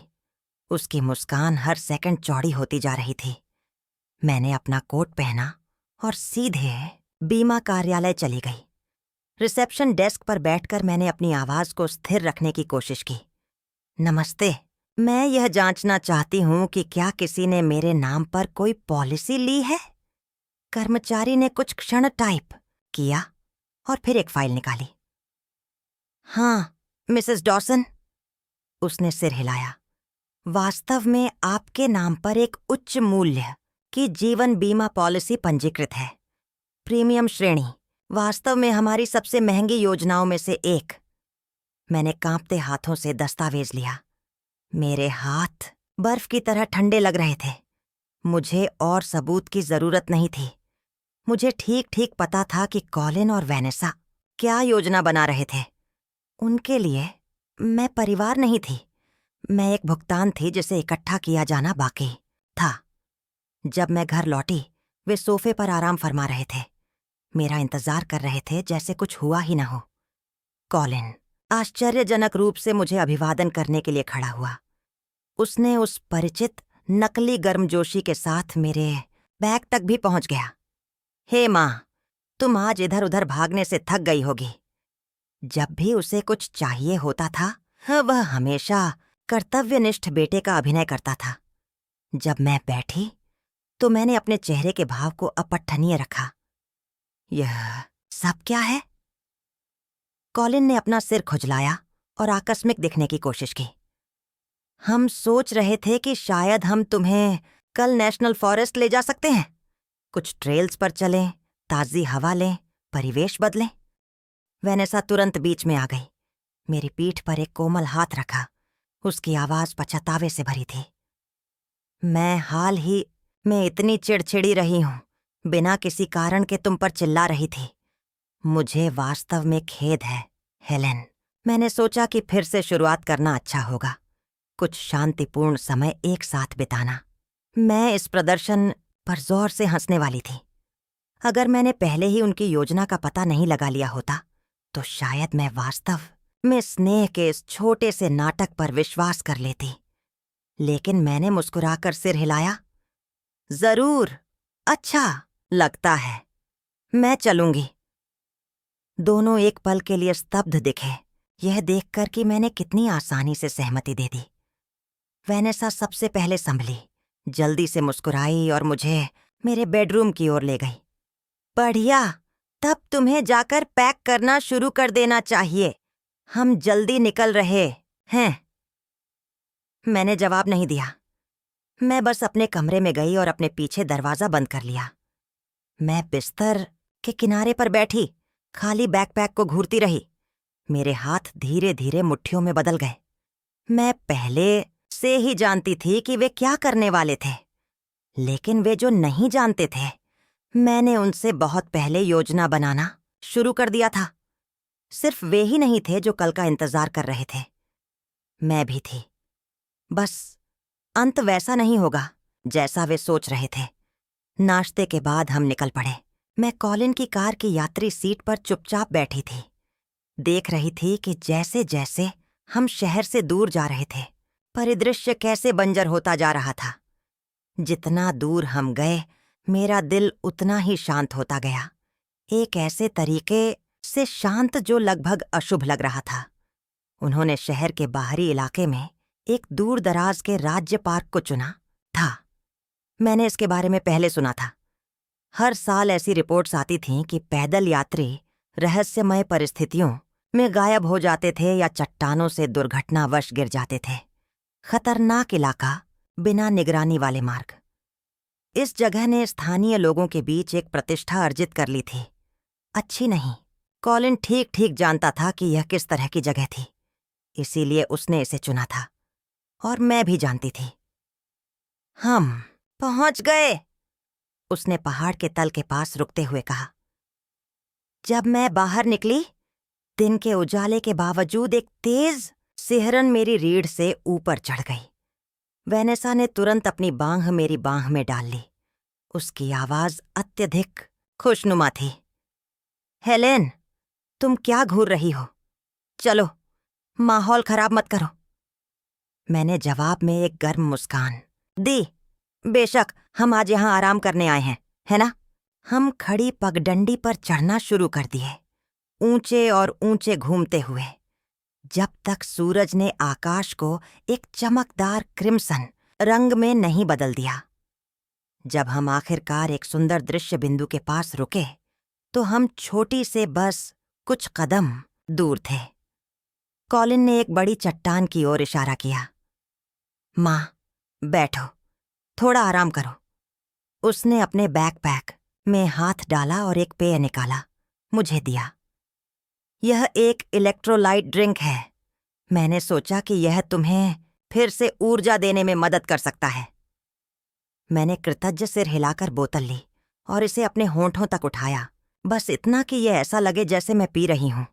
उसकी मुस्कान हर सेकंड चौड़ी होती जा रही थी। मैंने अपना कोट पहना और सीधे बीमा कार्यालय चली गई। रिसेप्शन डेस्क पर बैठकर मैंने अपनी आवाज को स्थिर रखने की कोशिश की। नमस्ते, मैं यह जांचना चाहती हूं कि क्या किसी ने मेरे नाम पर कोई पॉलिसी ली है। कर्मचारी ने कुछ क्षण टाइप किया और फिर एक फाइल निकाली। हाँ, मिसेस डॉसन। उसने सिर हिलाया। वास्तव में आपके नाम पर एक उच्च मूल्य की जीवन बीमा पॉलिसी पंजीकृत है। प्रीमियम श्रेणी, वास्तव में हमारी सबसे महंगी योजनाओं में से एक। मैंने कांपते हाथों से दस्तावेज लिया। मेरे हाथ बर्फ की तरह ठंडे लग रहे थे। मुझे और सबूत की जरूरत नहीं थी। मुझे ठीक ठीक पता था कि कॉलिन और वेनेसा क्या योजना बना रहे थे। उनके लिए मैं परिवार नहीं थी, मैं एक भुगतान थी जिसे इकट्ठा किया जाना बाकी था। जब मैं घर लौटी, वे सोफे पर आराम फरमा रहे थे। मेरा इंतजार कर रहे थे जैसे कुछ हुआ ही न हो। कॉलिन आश्चर्यजनक रूप से मुझे अभिवादन करने के लिए खड़ा हुआ। उसने उस परिचित नकली गर्मजोशी के साथ मेरे बैग तक भी पहुंच गया। हे माँ, तुम आज इधर उधर भागने से थक गई होगी। जब भी उसे कुछ चाहिए होता था, वह हमेशा कर्तव्यनिष्ठ बेटे का अभिनय करता था। जब मैं बैठी तो मैंने अपने चेहरे के भाव को अपठनीय रखा। यह सब क्या है? कॉलिन ने अपना सिर खुजलाया और आकस्मिक दिखने की कोशिश की। हम सोच रहे थे कि शायद हम तुम्हें कल नेशनल फॉरेस्ट ले जा सकते हैं। कुछ ट्रेल्स पर चलें, ताज़ी हवा लें, परिवेश बदलें। वेनेसा तुरंत बीच में आ गई। मेरी पीठ पर एक कोमल हाथ रखा। उसकी आवाज पछतावे से भरी थी। मैं हाल ही में इतनी चिड़चिड़ी रही हूं, बिना किसी कारण के तुम पर चिल्ला रही थी। मुझे वास्तव में खेद है, हेलेन। मैंने सोचा कि फिर से शुरुआत करना अच्छा होगा, कुछ शांतिपूर्ण समय एक साथ बिताना। मैं इस प्रदर्शन पर जोर से हंसने वाली थी। अगर मैंने पहले ही उनकी योजना का पता नहीं लगा लिया होता तो शायद मैं वास्तव में स्नेह के इस छोटे से नाटक पर विश्वास कर लेती। लेकिन मैंने मुस्कुराकर सिर हिलाया। जरूर, अच्छा लगता है, मैं चलूंगी। दोनों एक पल के लिए स्तब्ध दिखे, यह देखकर कि मैंने कितनी आसानी से सहमति दे दी। वेनेसा सबसे पहले संभली, जल्दी से मुस्कुराई और मुझे मेरे बेडरूम की ओर ले गई। बढ़िया, तब तुम्हें जाकर पैक करना शुरू कर देना चाहिए। हम जल्दी निकल रहे हैं। मैंने जवाब नहीं दिया। मैं बस अपने कमरे में गई और अपने पीछे दरवाजा बंद कर लिया। मैं बिस्तर के किनारे पर बैठी, खाली बैकपैक को घूरती रही। मेरे हाथ धीरे धीरे मुट्ठियों में बदल गए। मैं पहले से ही जानती थी कि वे क्या करने वाले थे, लेकिन वे जो नहीं जानते थे, मैंने उनसे बहुत पहले योजना बनाना शुरू कर दिया था। सिर्फ वे ही नहीं थे जो कल का इंतजार कर रहे थे, मैं भी थी। बस अंत वैसा नहीं होगा जैसा वे सोच रहे थे। नाश्ते के बाद हम निकल पड़े। मैं कॉलिन की कार की यात्री सीट पर चुपचाप बैठी थी, देख रही थी कि जैसे जैसे हम शहर से दूर जा रहे थे, परिदृश्य कैसे बंजर होता जा रहा था। जितना दूर हम गए, मेरा दिल उतना ही शांत होता गया, एक ऐसे तरीके से शांत जो लगभग अशुभ लग रहा था। उन्होंने शहर के बाहरी इलाके में एक दूर दराज के राज्य पार्क को चुना था। मैंने इसके बारे में पहले सुना था। हर साल ऐसी रिपोर्ट्स आती थीं कि पैदल यात्री रहस्यमय परिस्थितियों में गायब हो जाते थे या चट्टानों से दुर्घटनावश गिर जाते थे। खतरनाक इलाका, बिना निगरानी वाले मार्ग। इस जगह ने स्थानीय लोगों के बीच एक प्रतिष्ठा अर्जित कर ली थी। अच्छी नहीं। कॉलिन ठीक ठीक जानता था कि यह किस तरह की जगह थी, इसीलिए उसने इसे चुना था, और मैं भी जानती थी। हम पहुंच गए, उसने पहाड़ के तल के पास रुकते हुए कहा। जब मैं बाहर निकली, दिन के उजाले के बावजूद एक तेज सिहरन मेरी रीढ़ से ऊपर चढ़ गई। वेनेसा ने तुरंत अपनी बांह मेरी बांह में डाल ली। उसकी आवाज अत्यधिक खुशनुमा थी। हेलेन, तुम क्या घूर रही हो? चलो, माहौल खराब मत करो। मैंने जवाब में एक गर्म मुस्कान दी। बेशक, हम आज यहाँ आराम करने आए हैं, है ना? हम खड़ी पगडंडी पर चढ़ना शुरू कर दिए, ऊंचे और ऊंचे घूमते हुए, जब तक सूरज ने आकाश को एक चमकदार क्रिम्सन रंग में नहीं बदल दिया। जब हम आखिरकार एक सुंदर दृश्य बिंदु के पास रुके तो हम छोटी से बस कुछ कदम दूर थे। कॉलिन ने एक बड़ी चट्टान की ओर इशारा किया। माँ, बैठो, थोड़ा आराम करो। उसने अपने बैकपैक में हाथ डाला और एक पेय निकाला, मुझे दिया। यह एक इलेक्ट्रोलाइट ड्रिंक है। मैंने सोचा कि यह तुम्हें फिर से ऊर्जा देने में मदद कर सकता है। मैंने कृतज्ञ सिर हिलाकर बोतल ली और इसे अपने होंठों तक उठाया, बस इतना कि यह ऐसा लगे जैसे मैं पी रही हूं।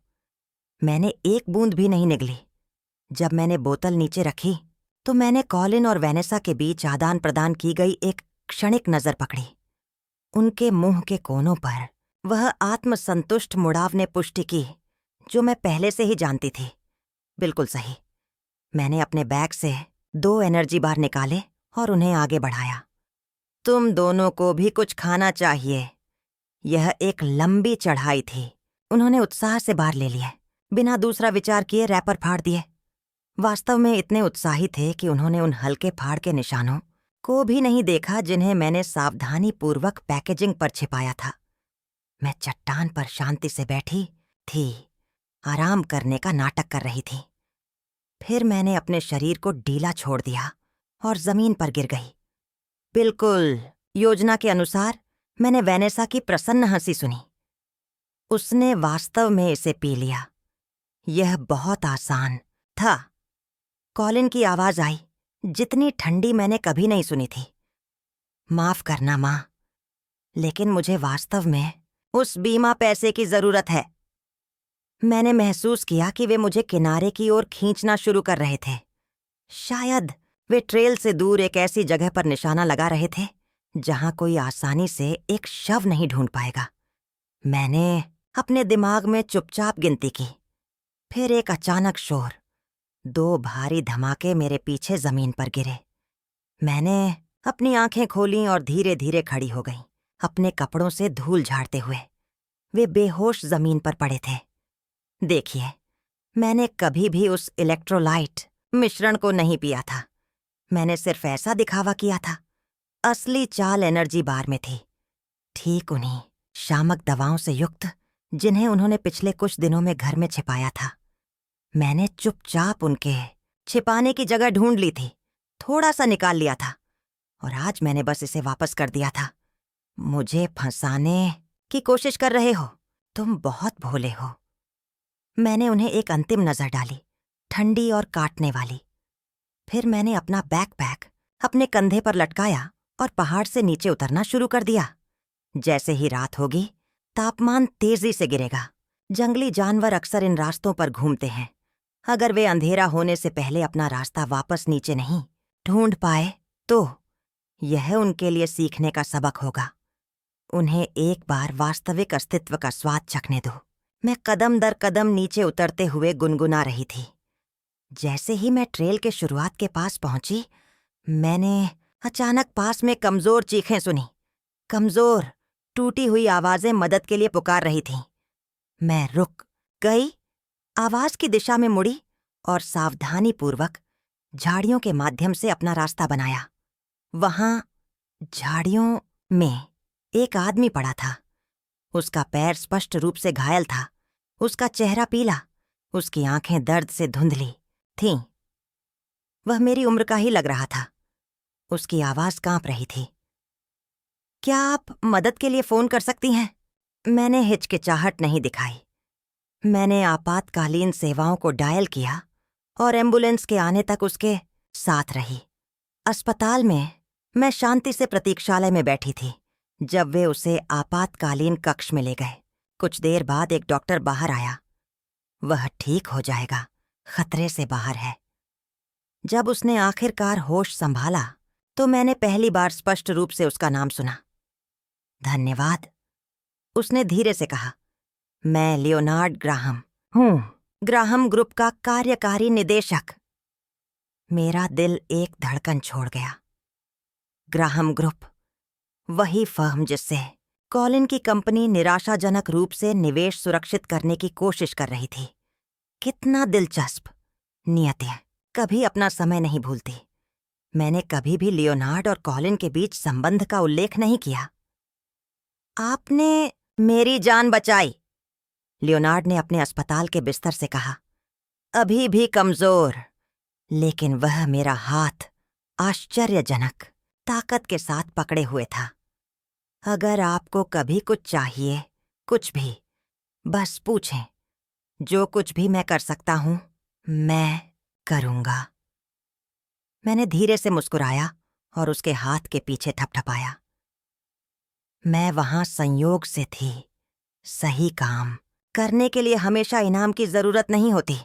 मैंने एक बूंद भी नहीं निगली। जब मैंने बोतल नीचे रखी तो मैंने कॉलिन और वेनेसा के बीच आदान प्रदान की गई एक क्षणिक नजर पकड़ी। उनके मुंह के कोनों पर वह आत्मसंतुष्ट मुड़ाव ने पुष्टि की जो मैं पहले से ही जानती थी। बिल्कुल सही। मैंने अपने बैग से 2 एनर्जी बार निकाले और उन्हें आगे बढ़ाया। तुम दोनों को भी कुछ खाना चाहिए। यह एक लंबी चढ़ाई थी। उन्होंने उत्साह से बार ले लिए, बिना दूसरा विचार किए रैपर फाड़ दिए। वास्तव में इतने उत्साही थे कि उन्होंने उन हल्के फाड़ के निशानों को भी नहीं देखा जिन्हें मैंने सावधानीपूर्वक पैकेजिंग पर छिपाया था। मैं चट्टान पर शांति से बैठी थी, आराम करने का नाटक कर रही थी। फिर मैंने अपने शरीर को ढीला छोड़ दिया और जमीन पर गिर गई। बिल्कुल योजना के अनुसार मैंने वेनेसा की प्रसन्न हंसी सुनी। उसने वास्तव में इसे पी लिया। यह बहुत आसान था। कॉलिन की आवाज आई, जितनी ठंडी मैंने कभी नहीं सुनी थी। माफ करना माँ, लेकिन मुझे वास्तव में उस बीमा पैसे की जरूरत है। मैंने महसूस किया कि वे मुझे किनारे की ओर खींचना शुरू कर रहे थे। शायद वे ट्रेल से दूर एक ऐसी जगह पर निशाना लगा रहे थे जहां कोई आसानी से एक शव नहीं ढूंढ पाएगा। मैंने अपने दिमाग में चुपचाप गिनती की। फिर एक अचानक शोर, 2 भारी धमाके मेरे पीछे जमीन पर गिरे। मैंने अपनी आंखें खोलीं और धीरे धीरे खड़ी हो गईं, अपने कपड़ों से धूल झाड़ते हुए। वे बेहोश जमीन पर पड़े थे। देखिए, मैंने कभी भी उस इलेक्ट्रोलाइट मिश्रण को नहीं पिया था। मैंने सिर्फ ऐसा दिखावा किया था। असली चाल एनर्जी बार में थी, ठीक उन्हीं शामक दवाओं से युक्त जिन्हें उन्होंने पिछले कुछ दिनों में घर में छिपाया था। मैंने चुपचाप उनके छिपाने की जगह ढूंढ ली थी, थोड़ा सा निकाल लिया था और आज मैंने बस इसे वापस कर दिया था। मुझे फंसाने की कोशिश कर रहे हो? तुम बहुत भोले हो। मैंने उन्हें एक अंतिम नजर डाली, ठंडी और काटने वाली। फिर मैंने अपना बैकपैक अपने कंधे पर लटकाया और पहाड़ से नीचे उतरना शुरू कर दिया। जैसे ही रात होगी, तापमान तेजी से गिरेगा। जंगली जानवर अक्सर इन रास्तों पर घूमते हैं। अगर वे अंधेरा होने से पहले अपना रास्ता वापस नीचे नहीं ढूंढ पाए तो यह उनके लिए सीखने का सबक होगा। उन्हें एक बार वास्तविक अस्तित्व का स्वाद चखने दो। मैं कदम दर कदम नीचे उतरते हुए गुनगुना रही थी। जैसे ही मैं ट्रेल के शुरुआत के पास पहुंची, मैंने अचानक पास में कमजोर चीखें सुनी। कमजोर, टूटी हुई आवाजें मदद के लिए पुकार रही थीं। मैं रुक गई, आवाज की दिशा में मुड़ी और सावधानीपूर्वक झाड़ियों के माध्यम से अपना रास्ता बनाया। वहां झाड़ियों में एक आदमी पड़ा था। उसका पैर स्पष्ट रूप से घायल था, उसका चेहरा पीला, उसकी आंखें दर्द से धुंधली थीं। वह मेरी उम्र का ही लग रहा था। उसकी आवाज कांप रही थी। क्या आप मदद के लिए फोन कर सकती हैं? मैंने हिचकिचाहट नहीं दिखाई। मैंने आपातकालीन सेवाओं को डायल किया और एम्बुलेंस के आने तक उसके साथ रही। अस्पताल में मैं शांति से प्रतीक्षालय में बैठी थी जब वे उसे आपातकालीन कक्ष में ले गए। कुछ देर बाद एक डॉक्टर बाहर आया। वह ठीक हो जाएगा, खतरे से बाहर है। जब उसने आखिरकार होश संभाला तो मैंने पहली बार स्पष्ट रूप से उसका नाम सुना। धन्यवाद, उसने धीरे से कहा। मैं लियोनार्ड ग्राहम हूँ, ग्राहम ग्रुप का कार्यकारी निदेशक। मेरा दिल एक धड़कन छोड़ गया। ग्राहम ग्रुप, वही फर्म जिससे कॉलिन की कंपनी निराशाजनक रूप से निवेश सुरक्षित करने की कोशिश कर रही थी। कितना दिलचस्प। नियतें कभी अपना समय नहीं भूलती। मैंने कभी भी लियोनार्ड और कॉलिन के बीच संबंध का उल्लेख नहीं किया। आपने मेरी जान बचाई, लियोनार्ड ने अपने अस्पताल के बिस्तर से कहा। अभी भी कमजोर, लेकिन वह मेरा हाथ आश्चर्यजनक ताकत के साथ पकड़े हुए था। अगर आपको कभी कुछ चाहिए, कुछ भी, बस पूछें। जो कुछ भी मैं कर सकता हूं, मैं करूंगा। मैंने धीरे से मुस्कुराया और उसके हाथ के पीछे थपथपाया। मैं वहां संयोग से थी। सही काम करने के लिए हमेशा इनाम की जरूरत नहीं होती।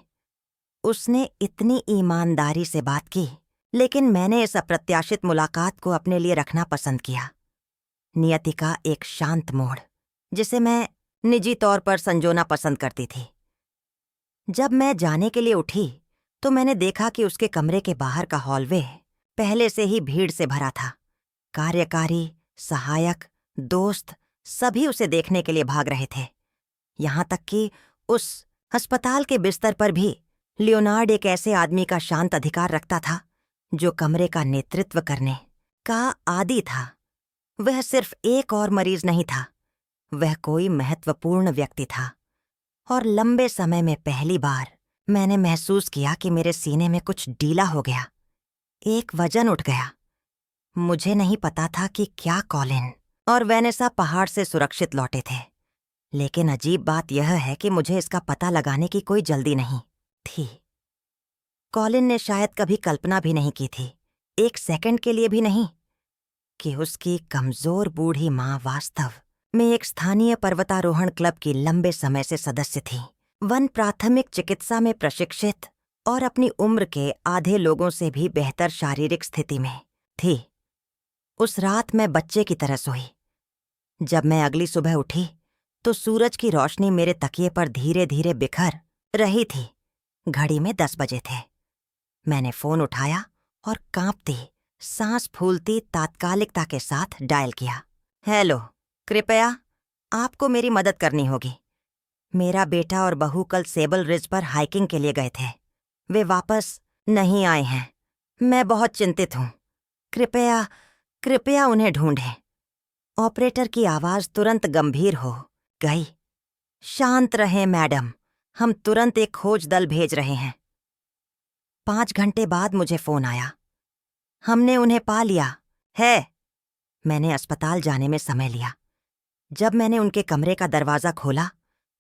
उसने इतनी ईमानदारी से बात की, लेकिन मैंने इस अप्रत्याशित मुलाकात को अपने लिए रखना पसंद किया। नियति का एक शांत मोड़, जिसे मैं निजी तौर पर संजोना पसंद करती थी। जब मैं जाने के लिए उठी तो मैंने देखा कि उसके कमरे के बाहर का हॉलवे पहले से ही भीड़ से भरा था। कार्यकारी, सहायक, दोस्त सभी उसे देखने के लिए भाग रहे थे। यहां तक कि उस अस्पताल के बिस्तर पर भी लियोनार्ड एक ऐसे आदमी का शांत अधिकार रखता था जो कमरे का नेतृत्व करने का आदी था। वह सिर्फ एक और मरीज नहीं था, वह कोई महत्वपूर्ण व्यक्ति था। और लंबे समय में पहली बार मैंने महसूस किया कि मेरे सीने में कुछ ढीला हो गया। एक वजन उठ गया। मुझे नहीं पता था कि क्या कॉलिन और वेनेसा पहाड़ से सुरक्षित लौटे थे, लेकिन अजीब बात यह है कि मुझे इसका पता लगाने की कोई जल्दी नहीं थी। कॉलिन ने शायद कभी कल्पना भी नहीं की थी, एक सेकंड के लिए भी नहीं, कि उसकी कमजोर बूढ़ी माँ वास्तव में एक स्थानीय पर्वतारोहण क्लब की लंबे समय से सदस्य थी। वन प्राथमिक चिकित्सा में प्रशिक्षित और अपनी उम्र के आधे लोगों से भी बेहतर शारीरिक स्थिति में थी। उस रात मैं बच्चे की तरह सोई। जब मैं अगली सुबह उठी तो सूरज की रोशनी मेरे तकिए पर धीरे धीरे बिखर रही थी। घड़ी में 10 बजे थे। मैंने फोन उठाया और कांपती, सांस फूलती तात्कालिकता के साथ डायल किया। हेलो, कृपया आपको मेरी मदद करनी होगी। मेरा बेटा और बहू कल सेबल रिज पर हाइकिंग के लिए गए थे। वे वापस नहीं आए हैं। मैं बहुत चिंतित हूँ। कृपया उन्हें ढूंढें। ऑपरेटर की आवाज तुरंत गंभीर हो गई। शांत रहें मैडम, हम तुरंत एक खोज दल भेज रहे हैं। 5 घंटे बाद मुझे फोन आया। हमने उन्हें पा लिया है। मैंने अस्पताल जाने में समय लिया। जब मैंने उनके कमरे का दरवाजा खोला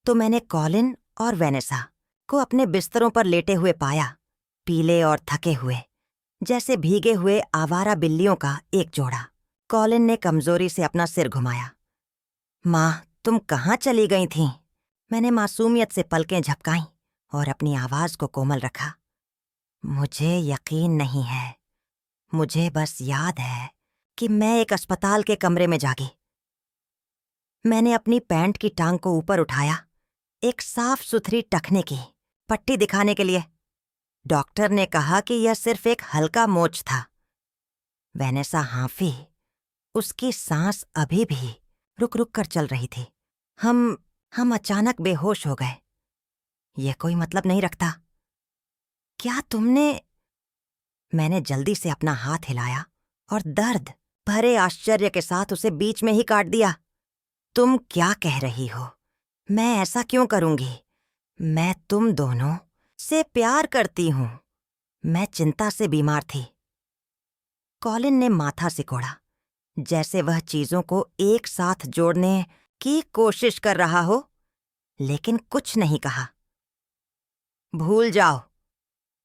तो मैंने कॉलिन और वेनेसा को अपने बिस्तरों पर लेटे हुए पाया, पीले और थके हुए, जैसे भीगे हुए आवारा बिल्लियों का एक जोड़ा। कॉलिन ने कमजोरी से अपना सिर घुमाया। माँ, तुम कहाँ चली गई थीं? मैंने मासूमियत से पलकें झपकाईं और अपनी आवाज को कोमल रखा। मुझे यकीन नहीं है। मुझे बस याद है कि मैं एक अस्पताल के कमरे में जागी। मैंने अपनी पैंट की टांग को ऊपर उठाया, एक साफ सुथरी टखने की पट्टी दिखाने के लिए। डॉक्टर ने कहा कि यह सिर्फ एक हल्का मोच था। वेनेसा हाँफी। उसकी सांस अभी भी रुक रुक कर चल रही थी। हम अचानक बेहोश हो गए। यह कोई मतलब नहीं रखता। क्या तुमने? मैंने जल्दी से अपना हाथ हिलाया और दर्द भरे आश्चर्य के साथ उसे बीच में ही काट दिया। तुम क्या कह रही हो? मैं ऐसा क्यों करूंगी? मैं तुम दोनों से प्यार करती हूं। मैं चिंता से बीमार थी। कॉलिन ने माथा सिकोड़ा, जैसे वह चीजों को एक साथ जोड़ने की कोशिश कर रहा हो, लेकिन कुछ नहीं कहा। भूल जाओ,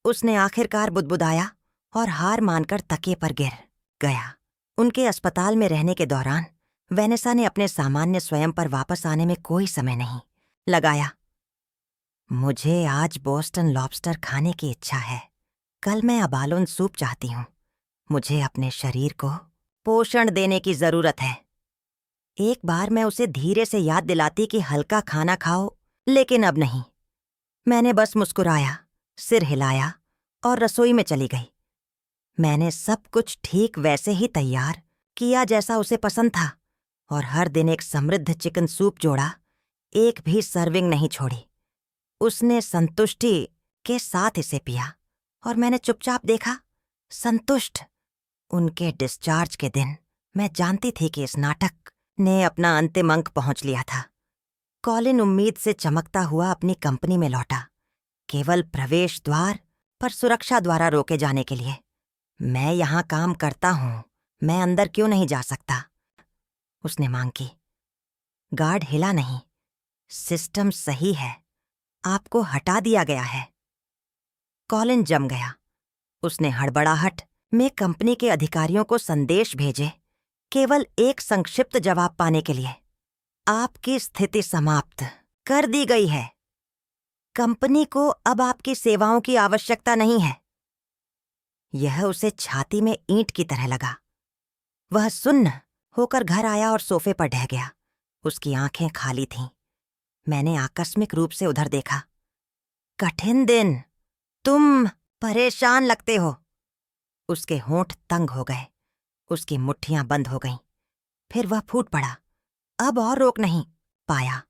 उसने आखिरकार बुदबुदाया और हार मानकर तकिए पर गिर गया। उनके अस्पताल में रहने के दौरान वेनेसा ने अपने सामान्य स्वयं पर वापस आने में कोई समय नहीं लगाया। मुझे आज बोस्टन लॉबस्टर खाने की इच्छा है। कल मैं अबालोन सूप चाहती हूँ। मुझे अपने शरीर को पोषण देने की जरूरत है। एक बार मैं उसे धीरे से याद दिलाती कि हल्का खाना खाओ, लेकिन अब नहीं। मैंने बस मुस्कुराया, सिर हिलाया और रसोई में चली गई। मैंने सब कुछ ठीक वैसे ही तैयार किया जैसा उसे पसंद था, और हर दिन एक समृद्ध चिकन सूप जोड़ा, एक भी सर्विंग नहीं छोड़ी। उसने संतुष्टि के साथ इसे पिया और मैंने चुपचाप देखा, संतुष्ट। उनके डिस्चार्ज के दिन मैं जानती थी कि इस नाटक ने अपना अंतिम अंक पहुंच लिया था। कॉलिन उम्मीद से चमकता हुआ अपनी कंपनी में लौटा, केवल प्रवेश द्वार पर सुरक्षा द्वारा रोके जाने के लिए। मैं यहां काम करता हूं, मैं अंदर क्यों नहीं जा सकता? उसने मांग की। गार्ड हिला नहीं। सिस्टम सही है, आपको हटा दिया गया है। कॉलिन जम गया। उसने हड़बड़ाहट में कंपनी के अधिकारियों को संदेश भेजे, केवल एक संक्षिप्त जवाब पाने के लिए। आपकी स्थिति समाप्त कर दी गई है। कंपनी को अब आपकी सेवाओं की आवश्यकता नहीं है। यह उसे छाती में ईंट की तरह लगा। वह सुन्न होकर घर आया और सोफे पर ढह गया। उसकी आंखें खाली थीं। मैंने आकस्मिक रूप से उधर देखा। कठिन दिन, तुम परेशान लगते हो। उसके होंठ तंग हो गए, उसकी मुट्ठियां बंद हो गईं। फिर वह फूट पड़ा। अब और रोक नहीं पाया।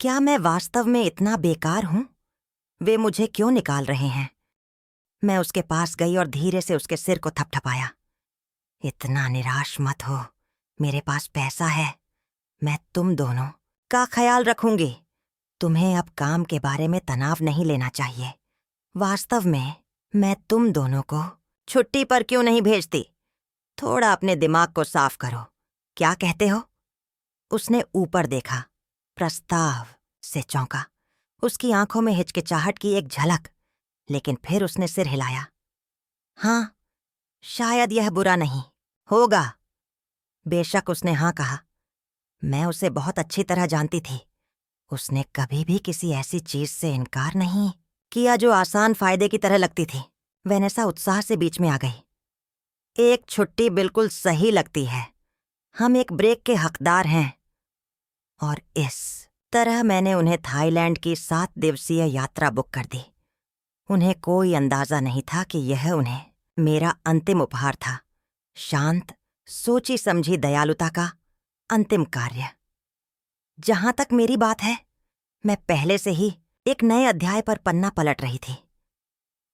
क्या मैं वास्तव में इतना बेकार हूं? वे मुझे क्यों निकाल रहे हैं? मैं उसके पास गई और धीरे से उसके सिर को थपथपाया। इतना निराश मत हो, मेरे पास पैसा है। मैं तुम दोनों का ख्याल रखूंगी। तुम्हें अब काम के बारे में तनाव नहीं लेना चाहिए। वास्तव में मैं तुम दोनों को छुट्टी पर क्यों नहीं भेजती? थोड़ा अपने दिमाग को साफ करो। क्या कहते हो? उसने ऊपर देखा, प्रस्ताव से चौंका। उसकी आंखों में हिचकिचाहट की एक झलक, लेकिन फिर उसने सिर हिलाया। हाँ, शायद यह बुरा नहीं होगा। बेशक, उसने हाँ कहा। मैं उसे बहुत अच्छी तरह जानती थी। उसने कभी भी किसी ऐसी चीज से इनकार नहीं किया जो आसान फायदे की तरह लगती थी। वेनेसा उत्साह से बीच में आ गई। एक छुट्टी बिल्कुल सही लगती है। हम एक ब्रेक के हकदार हैं। और इस तरह मैंने उन्हें थाईलैंड की 7 दिवसीय यात्रा बुक कर दी। उन्हें कोई अंदाजा नहीं था कि यह उन्हें मेरा अंतिम उपहार था। शांत, सोची समझी दयालुता का अंतिम कार्य। जहां तक मेरी बात है, मैं पहले से ही एक नए अध्याय पर पन्ना पलट रही थी।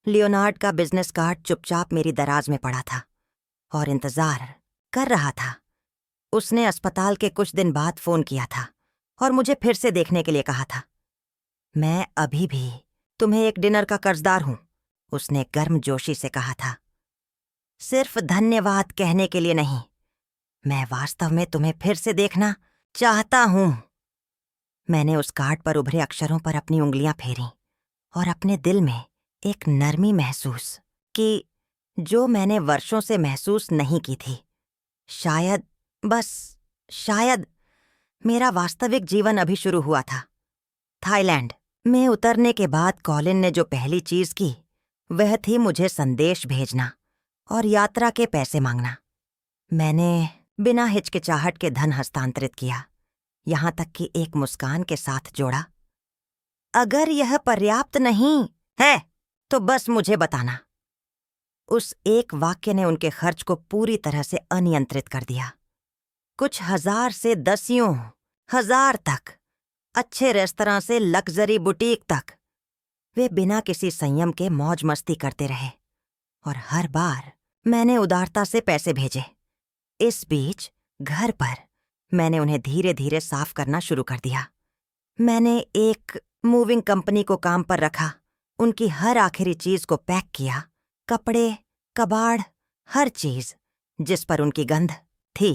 लियोनार्ड का बिजनेस कार्ड चुपचाप मेरी दराज में पड़ा था और इंतजार कर रहा था। उसने अस्पताल के कुछ दिन बाद फोन किया था और मुझे फिर से देखने के लिए कहा था। मैं अभी भी तुम्हें एक डिनर का कर्जदार हूं, उसने गर्मजोशी से कहा था। सिर्फ धन्यवाद कहने के लिए नहीं, मैं वास्तव में तुम्हें फिर से देखना चाहता हूं। मैंने उस कार्ड पर उभरे अक्षरों पर अपनी उंगलियां फेरीं और अपने दिल में एक नरमी महसूस की जो मैंने वर्षों से महसूस नहीं की थी। शायद, बस शायद, मेरा वास्तविक जीवन अभी शुरू हुआ था। थाईलैंड में उतरने के बाद कॉलिन ने जो पहली चीज की, वह थी मुझे संदेश भेजना और यात्रा के पैसे मांगना। मैंने बिना हिचकिचाहट के धन हस्तांतरित किया, यहां तक कि एक मुस्कान के साथ जोड़ा। अगर यह पर्याप्त नहीं है तो बस मुझे बताना। उस एक वाक्य ने उनके खर्च को पूरी तरह से अनियंत्रित कर दिया। कुछ हजार से दसियों हजार तक, अच्छे रेस्तरां से लग्जरी बुटीक तक, वे बिना किसी संयम के मौज मस्ती करते रहे और हर बार मैंने उदारता से पैसे भेजे। इस बीच घर पर मैंने उन्हें धीरे धीरे साफ करना शुरू कर दिया। मैंने एक मूविंग कंपनी को काम पर रखा, उनकी हर आखिरी चीज को पैक किया, कपड़े, कबाड़, हर चीज जिस पर उनकी गंध थी,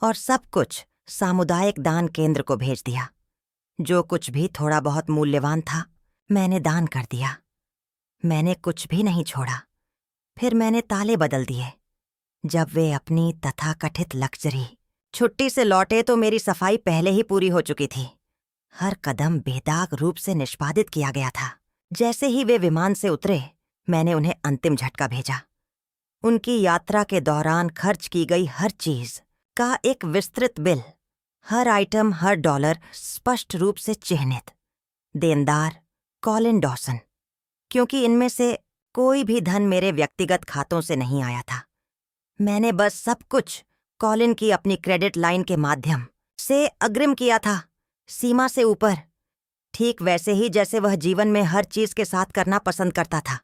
और सब कुछ सामुदायिक दान केंद्र को भेज दिया। जो कुछ भी थोड़ा बहुत मूल्यवान था, मैंने दान कर दिया। मैंने कुछ भी नहीं छोड़ा। फिर मैंने ताले बदल दिए। जब वे अपनी तथाकथित लग्जरी छुट्टी से लौटे तो मेरी सफाई पहले ही पूरी हो चुकी थी। हर कदम बेदाग रूप से निष्पादित किया गया था। जैसे ही वे विमान से उतरे, मैंने उन्हें अंतिम झटका भेजा। उनकी यात्रा के दौरान खर्च की गई हर चीज का एक विस्तृत बिल, हर आइटम, हर डॉलर स्पष्ट रूप से चिह्नित। देनदार कॉलिन डॉसन, क्योंकि इनमें से कोई भी धन मेरे व्यक्तिगत खातों से नहीं आया था। मैंने बस सब कुछ कॉलिन की अपनी क्रेडिट लाइन के माध्यम से अग्रिम किया था, सीमा से ऊपर, ठीक वैसे ही जैसे वह जीवन में हर चीज के साथ करना पसंद करता था।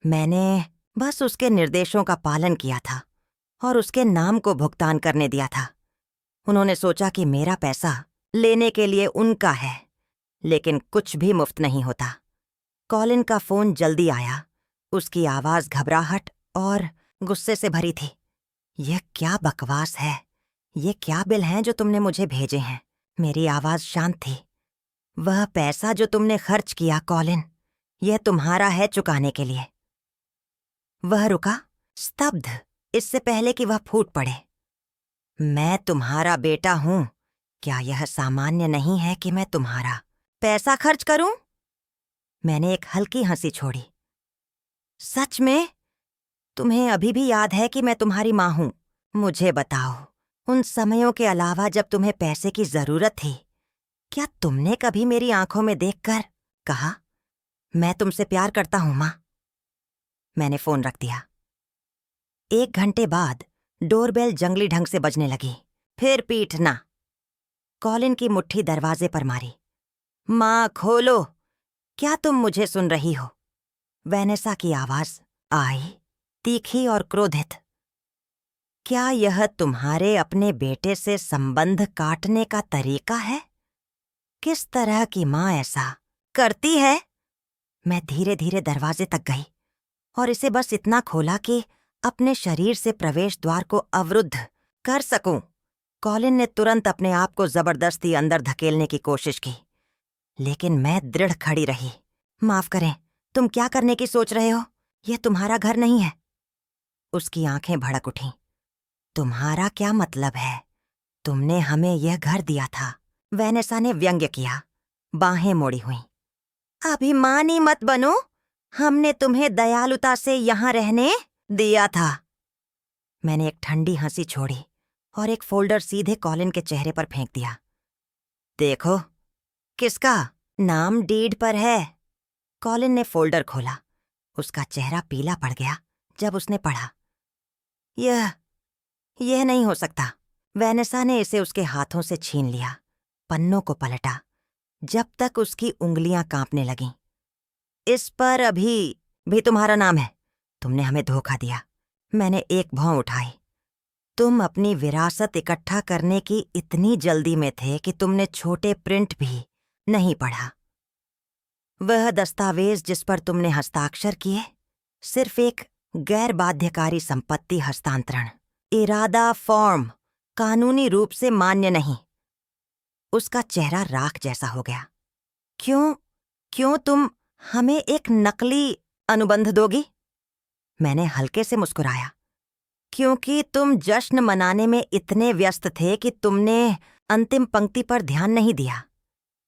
मैंने बस उसके निर्देशों का पालन किया था और उसके नाम को भुगतान करने दिया था। उन्होंने सोचा कि मेरा पैसा लेने के लिए उनका है, लेकिन कुछ भी मुफ्त नहीं होता। कॉलिन का फोन जल्दी आया। उसकी आवाज घबराहट और गुस्से से भरी थी। यह क्या बकवास है? ये क्या बिल हैं जो तुमने मुझे भेजे हैं? मेरी आवाज शांत थी। वह पैसा जो तुमने खर्च किया कॉलिन, यह तुम्हारा है चुकाने के लिए। वह रुका, स्तब्ध, इससे पहले कि वह फूट पड़े। मैं तुम्हारा बेटा हूं। क्या यह सामान्य नहीं है कि मैं तुम्हारा पैसा खर्च करूं? मैंने एक हल्की हंसी छोड़ी। सच में? तुम्हें अभी भी याद है कि मैं तुम्हारी मां हूं? मुझे बताओ, उन समयों के अलावा जब तुम्हें पैसे की जरूरत थी, क्या तुमने कभी मेरी आंखों में देखकर कहा, मैं तुमसे प्यार करता हूं मां? मैंने फोन रख दिया। 1 घंटे बाद डोरबेल जंगली ढंग से बजने लगी। फिर पीटना। कॉलिन की मुट्ठी दरवाजे पर मारी। मां, खोलो। क्या तुम मुझे सुन रही हो? वैनेसा की आवाज आई, तीखी और क्रोधित। क्या यह तुम्हारे अपने बेटे से संबंध काटने का तरीका है? किस तरह की मां ऐसा करती है? मैं धीरे धीरे दरवाजे तक गई और इसे बस इतना खोला कि अपने शरीर से प्रवेश द्वार को अवरुद्ध कर सकूं। कॉलिन ने तुरंत अपने आप को जबरदस्ती अंदर धकेलने की कोशिश की, लेकिन मैं दृढ़ खड़ी रही। माफ करें, तुम क्या करने की सोच रहे हो? यह तुम्हारा घर नहीं है। उसकी आंखें भड़क उठीं। तुम्हारा क्या मतलब है? तुमने हमें यह घर दिया था, वैनेसा ने व्यंग्य किया। बाहें मोड़ी हुईं। अभिमानी मत बनो। हमने तुम्हें दयालुता से यहां रहने दिया था। मैंने एक ठंडी हंसी छोड़ी और एक फोल्डर सीधे कॉलिन के चेहरे पर फेंक दिया। देखो, किसका नाम डीड पर है? कॉलिन ने फोल्डर खोला। उसका चेहरा पीला पड़ गया जब उसने पढ़ा। यह नहीं हो सकता। वैनेसा ने इसे उसके हाथों से छीन लिया, पन्नों को पलटा, जब तक उसकी उंगलियां कांपने लगीं। इस पर अभी भी तुम्हारा नाम है। तुमने हमें धोखा दिया। मैंने एक भौं उठाई। तुम अपनी विरासत इकट्ठा करने की इतनी जल्दी में थे कि तुमने छोटे प्रिंट भी नहीं पढ़ा। वह दस्तावेज जिस पर तुमने हस्ताक्षर किए, सिर्फ एक गैर बाध्यकारी संपत्ति हस्तांतरण इरादा फॉर्म, कानूनी रूप से मान्य नहीं। उसका चेहरा राख जैसा हो गया। क्यों तुम हमें एक नकली अनुबंध दोगी? मैंने हल्के से मुस्कुराया। क्योंकि तुम जश्न मनाने में इतने व्यस्त थे कि तुमने अंतिम पंक्ति पर ध्यान नहीं दिया।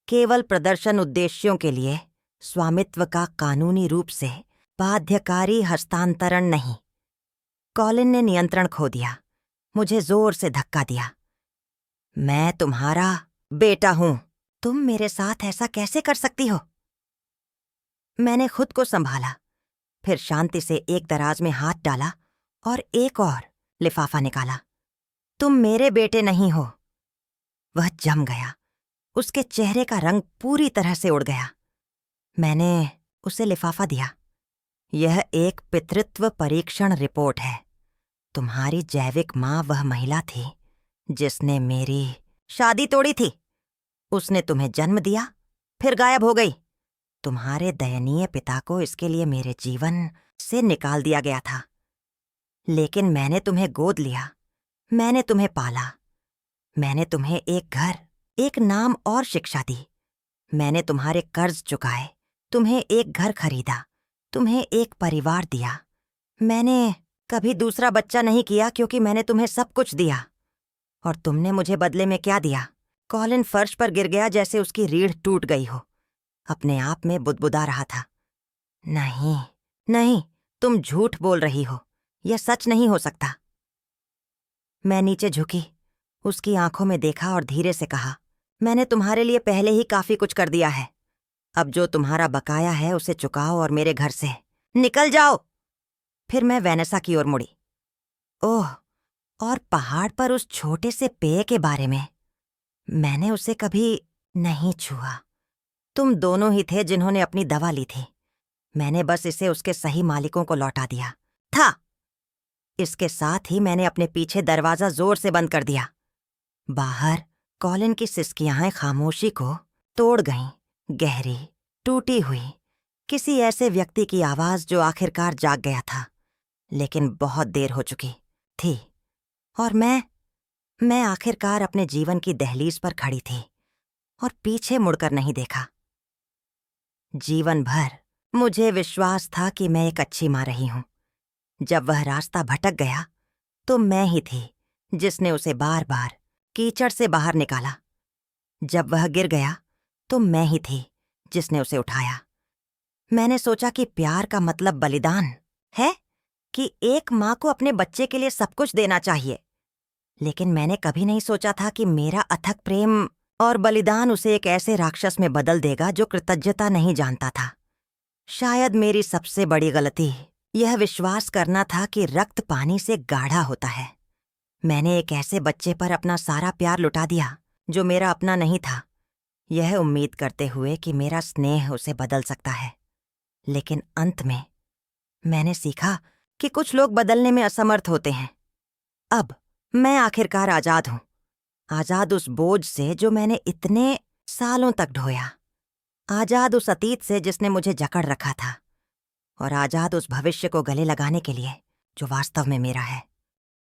केवल प्रदर्शन उद्देश्यों के लिए स्वामित्व का कानूनी रूप से बाध्यकारी हस्तांतरण नहीं। कॉलिन ने नियंत्रण खो दिया, मुझे जोर से धक्का दिया। मैं तुम्हारा बेटा हूं। तुम मेरे साथ ऐसा कैसे कर सकती हो? मैंने खुद को संभाला, फिर शांति से एक दराज में हाथ डाला और एक और लिफाफा निकाला। तुम मेरे बेटे नहीं हो। वह जम गया। उसके चेहरे का रंग पूरी तरह से उड़ गया। मैंने उसे लिफाफा दिया। यह एक पितृत्व परीक्षण रिपोर्ट है। तुम्हारी जैविक मां वह महिला थी जिसने मेरी शादी तोड़ी थी। उसने तुम्हें जन्म दिया, फिर गायब हो गई। तुम्हारे दयनीय पिता को इसके लिए मेरे जीवन से निकाल दिया गया था। लेकिन मैंने तुम्हें गोद लिया, मैंने तुम्हें पाला, मैंने तुम्हें एक घर, एक नाम और शिक्षा दी। मैंने तुम्हारे कर्ज चुकाए, तुम्हें एक घर खरीदा, तुम्हें एक परिवार दिया। मैंने कभी दूसरा बच्चा नहीं किया क्योंकि मैंने तुम्हें सब कुछ दिया। और तुमने मुझे बदले में क्या दिया? कॉलिन फर्श पर गिर गया जैसे उसकी रीढ़ टूट गई हो। अपने आप में बुदबुदा रहा था, नहीं नहीं, तुम झूठ बोल रही हो, यह सच नहीं हो सकता। मैं नीचे झुकी, उसकी आंखों में देखा और धीरे से कहा, मैंने तुम्हारे लिए पहले ही काफी कुछ कर दिया है। अब जो तुम्हारा बकाया है उसे चुकाओ और मेरे घर से निकल जाओ। फिर मैं वेनेसा की ओर मुड़ी। ओह, और पहाड़ पर उस छोटे से पेय के बारे में, मैंने उसे कभी नहीं छुआ। तुम दोनों ही थे जिन्होंने अपनी दवा ली थी। मैंने बस इसे उसके सही मालिकों को लौटा दिया था। इसके साथ ही मैंने अपने पीछे दरवाजा जोर से बंद कर दिया। बाहर कॉलिन की सिसकियां खामोशी को तोड़ गईं, गहरी, टूटी हुई, किसी ऐसे व्यक्ति की आवाज जो आखिरकार जाग गया था, लेकिन बहुत देर हो चुकी थी। और मैं आखिरकार अपने जीवन की दहलीज पर खड़ी थी और पीछे मुड़कर नहीं देखा। जीवन भर मुझे विश्वास था कि मैं एक अच्छी मां रही हूं। जब वह रास्ता भटक गया तो मैं ही थी जिसने उसे बार बार कीचड़ से बाहर निकाला। जब वह गिर गया तो मैं ही थी जिसने उसे उठाया। मैंने सोचा कि प्यार का मतलब बलिदान है, कि एक मां को अपने बच्चे के लिए सब कुछ देना चाहिए। लेकिन मैंने कभी नहीं सोचा था कि मेरा अथक प्रेम और बलिदान उसे एक ऐसे राक्षस में बदल देगा जो कृतज्ञता नहीं जानता था। शायद मेरी सबसे बड़ी गलती यह विश्वास करना था कि रक्त पानी से गाढ़ा होता है। मैंने एक ऐसे बच्चे पर अपना सारा प्यार लुटा दिया जो मेरा अपना नहीं था, यह उम्मीद करते हुए कि मेरा स्नेह उसे बदल सकता है। लेकिन अंत में मैंने सीखा कि कुछ लोग बदलने में असमर्थ होते हैं। अब मैं आखिरकार आजाद हूं, आजाद उस बोझ से जो मैंने इतने सालों तक ढोया, आजाद उस अतीत से जिसने मुझे जकड़ रखा था, और आजाद उस भविष्य को गले लगाने के लिए जो वास्तव में मेरा है।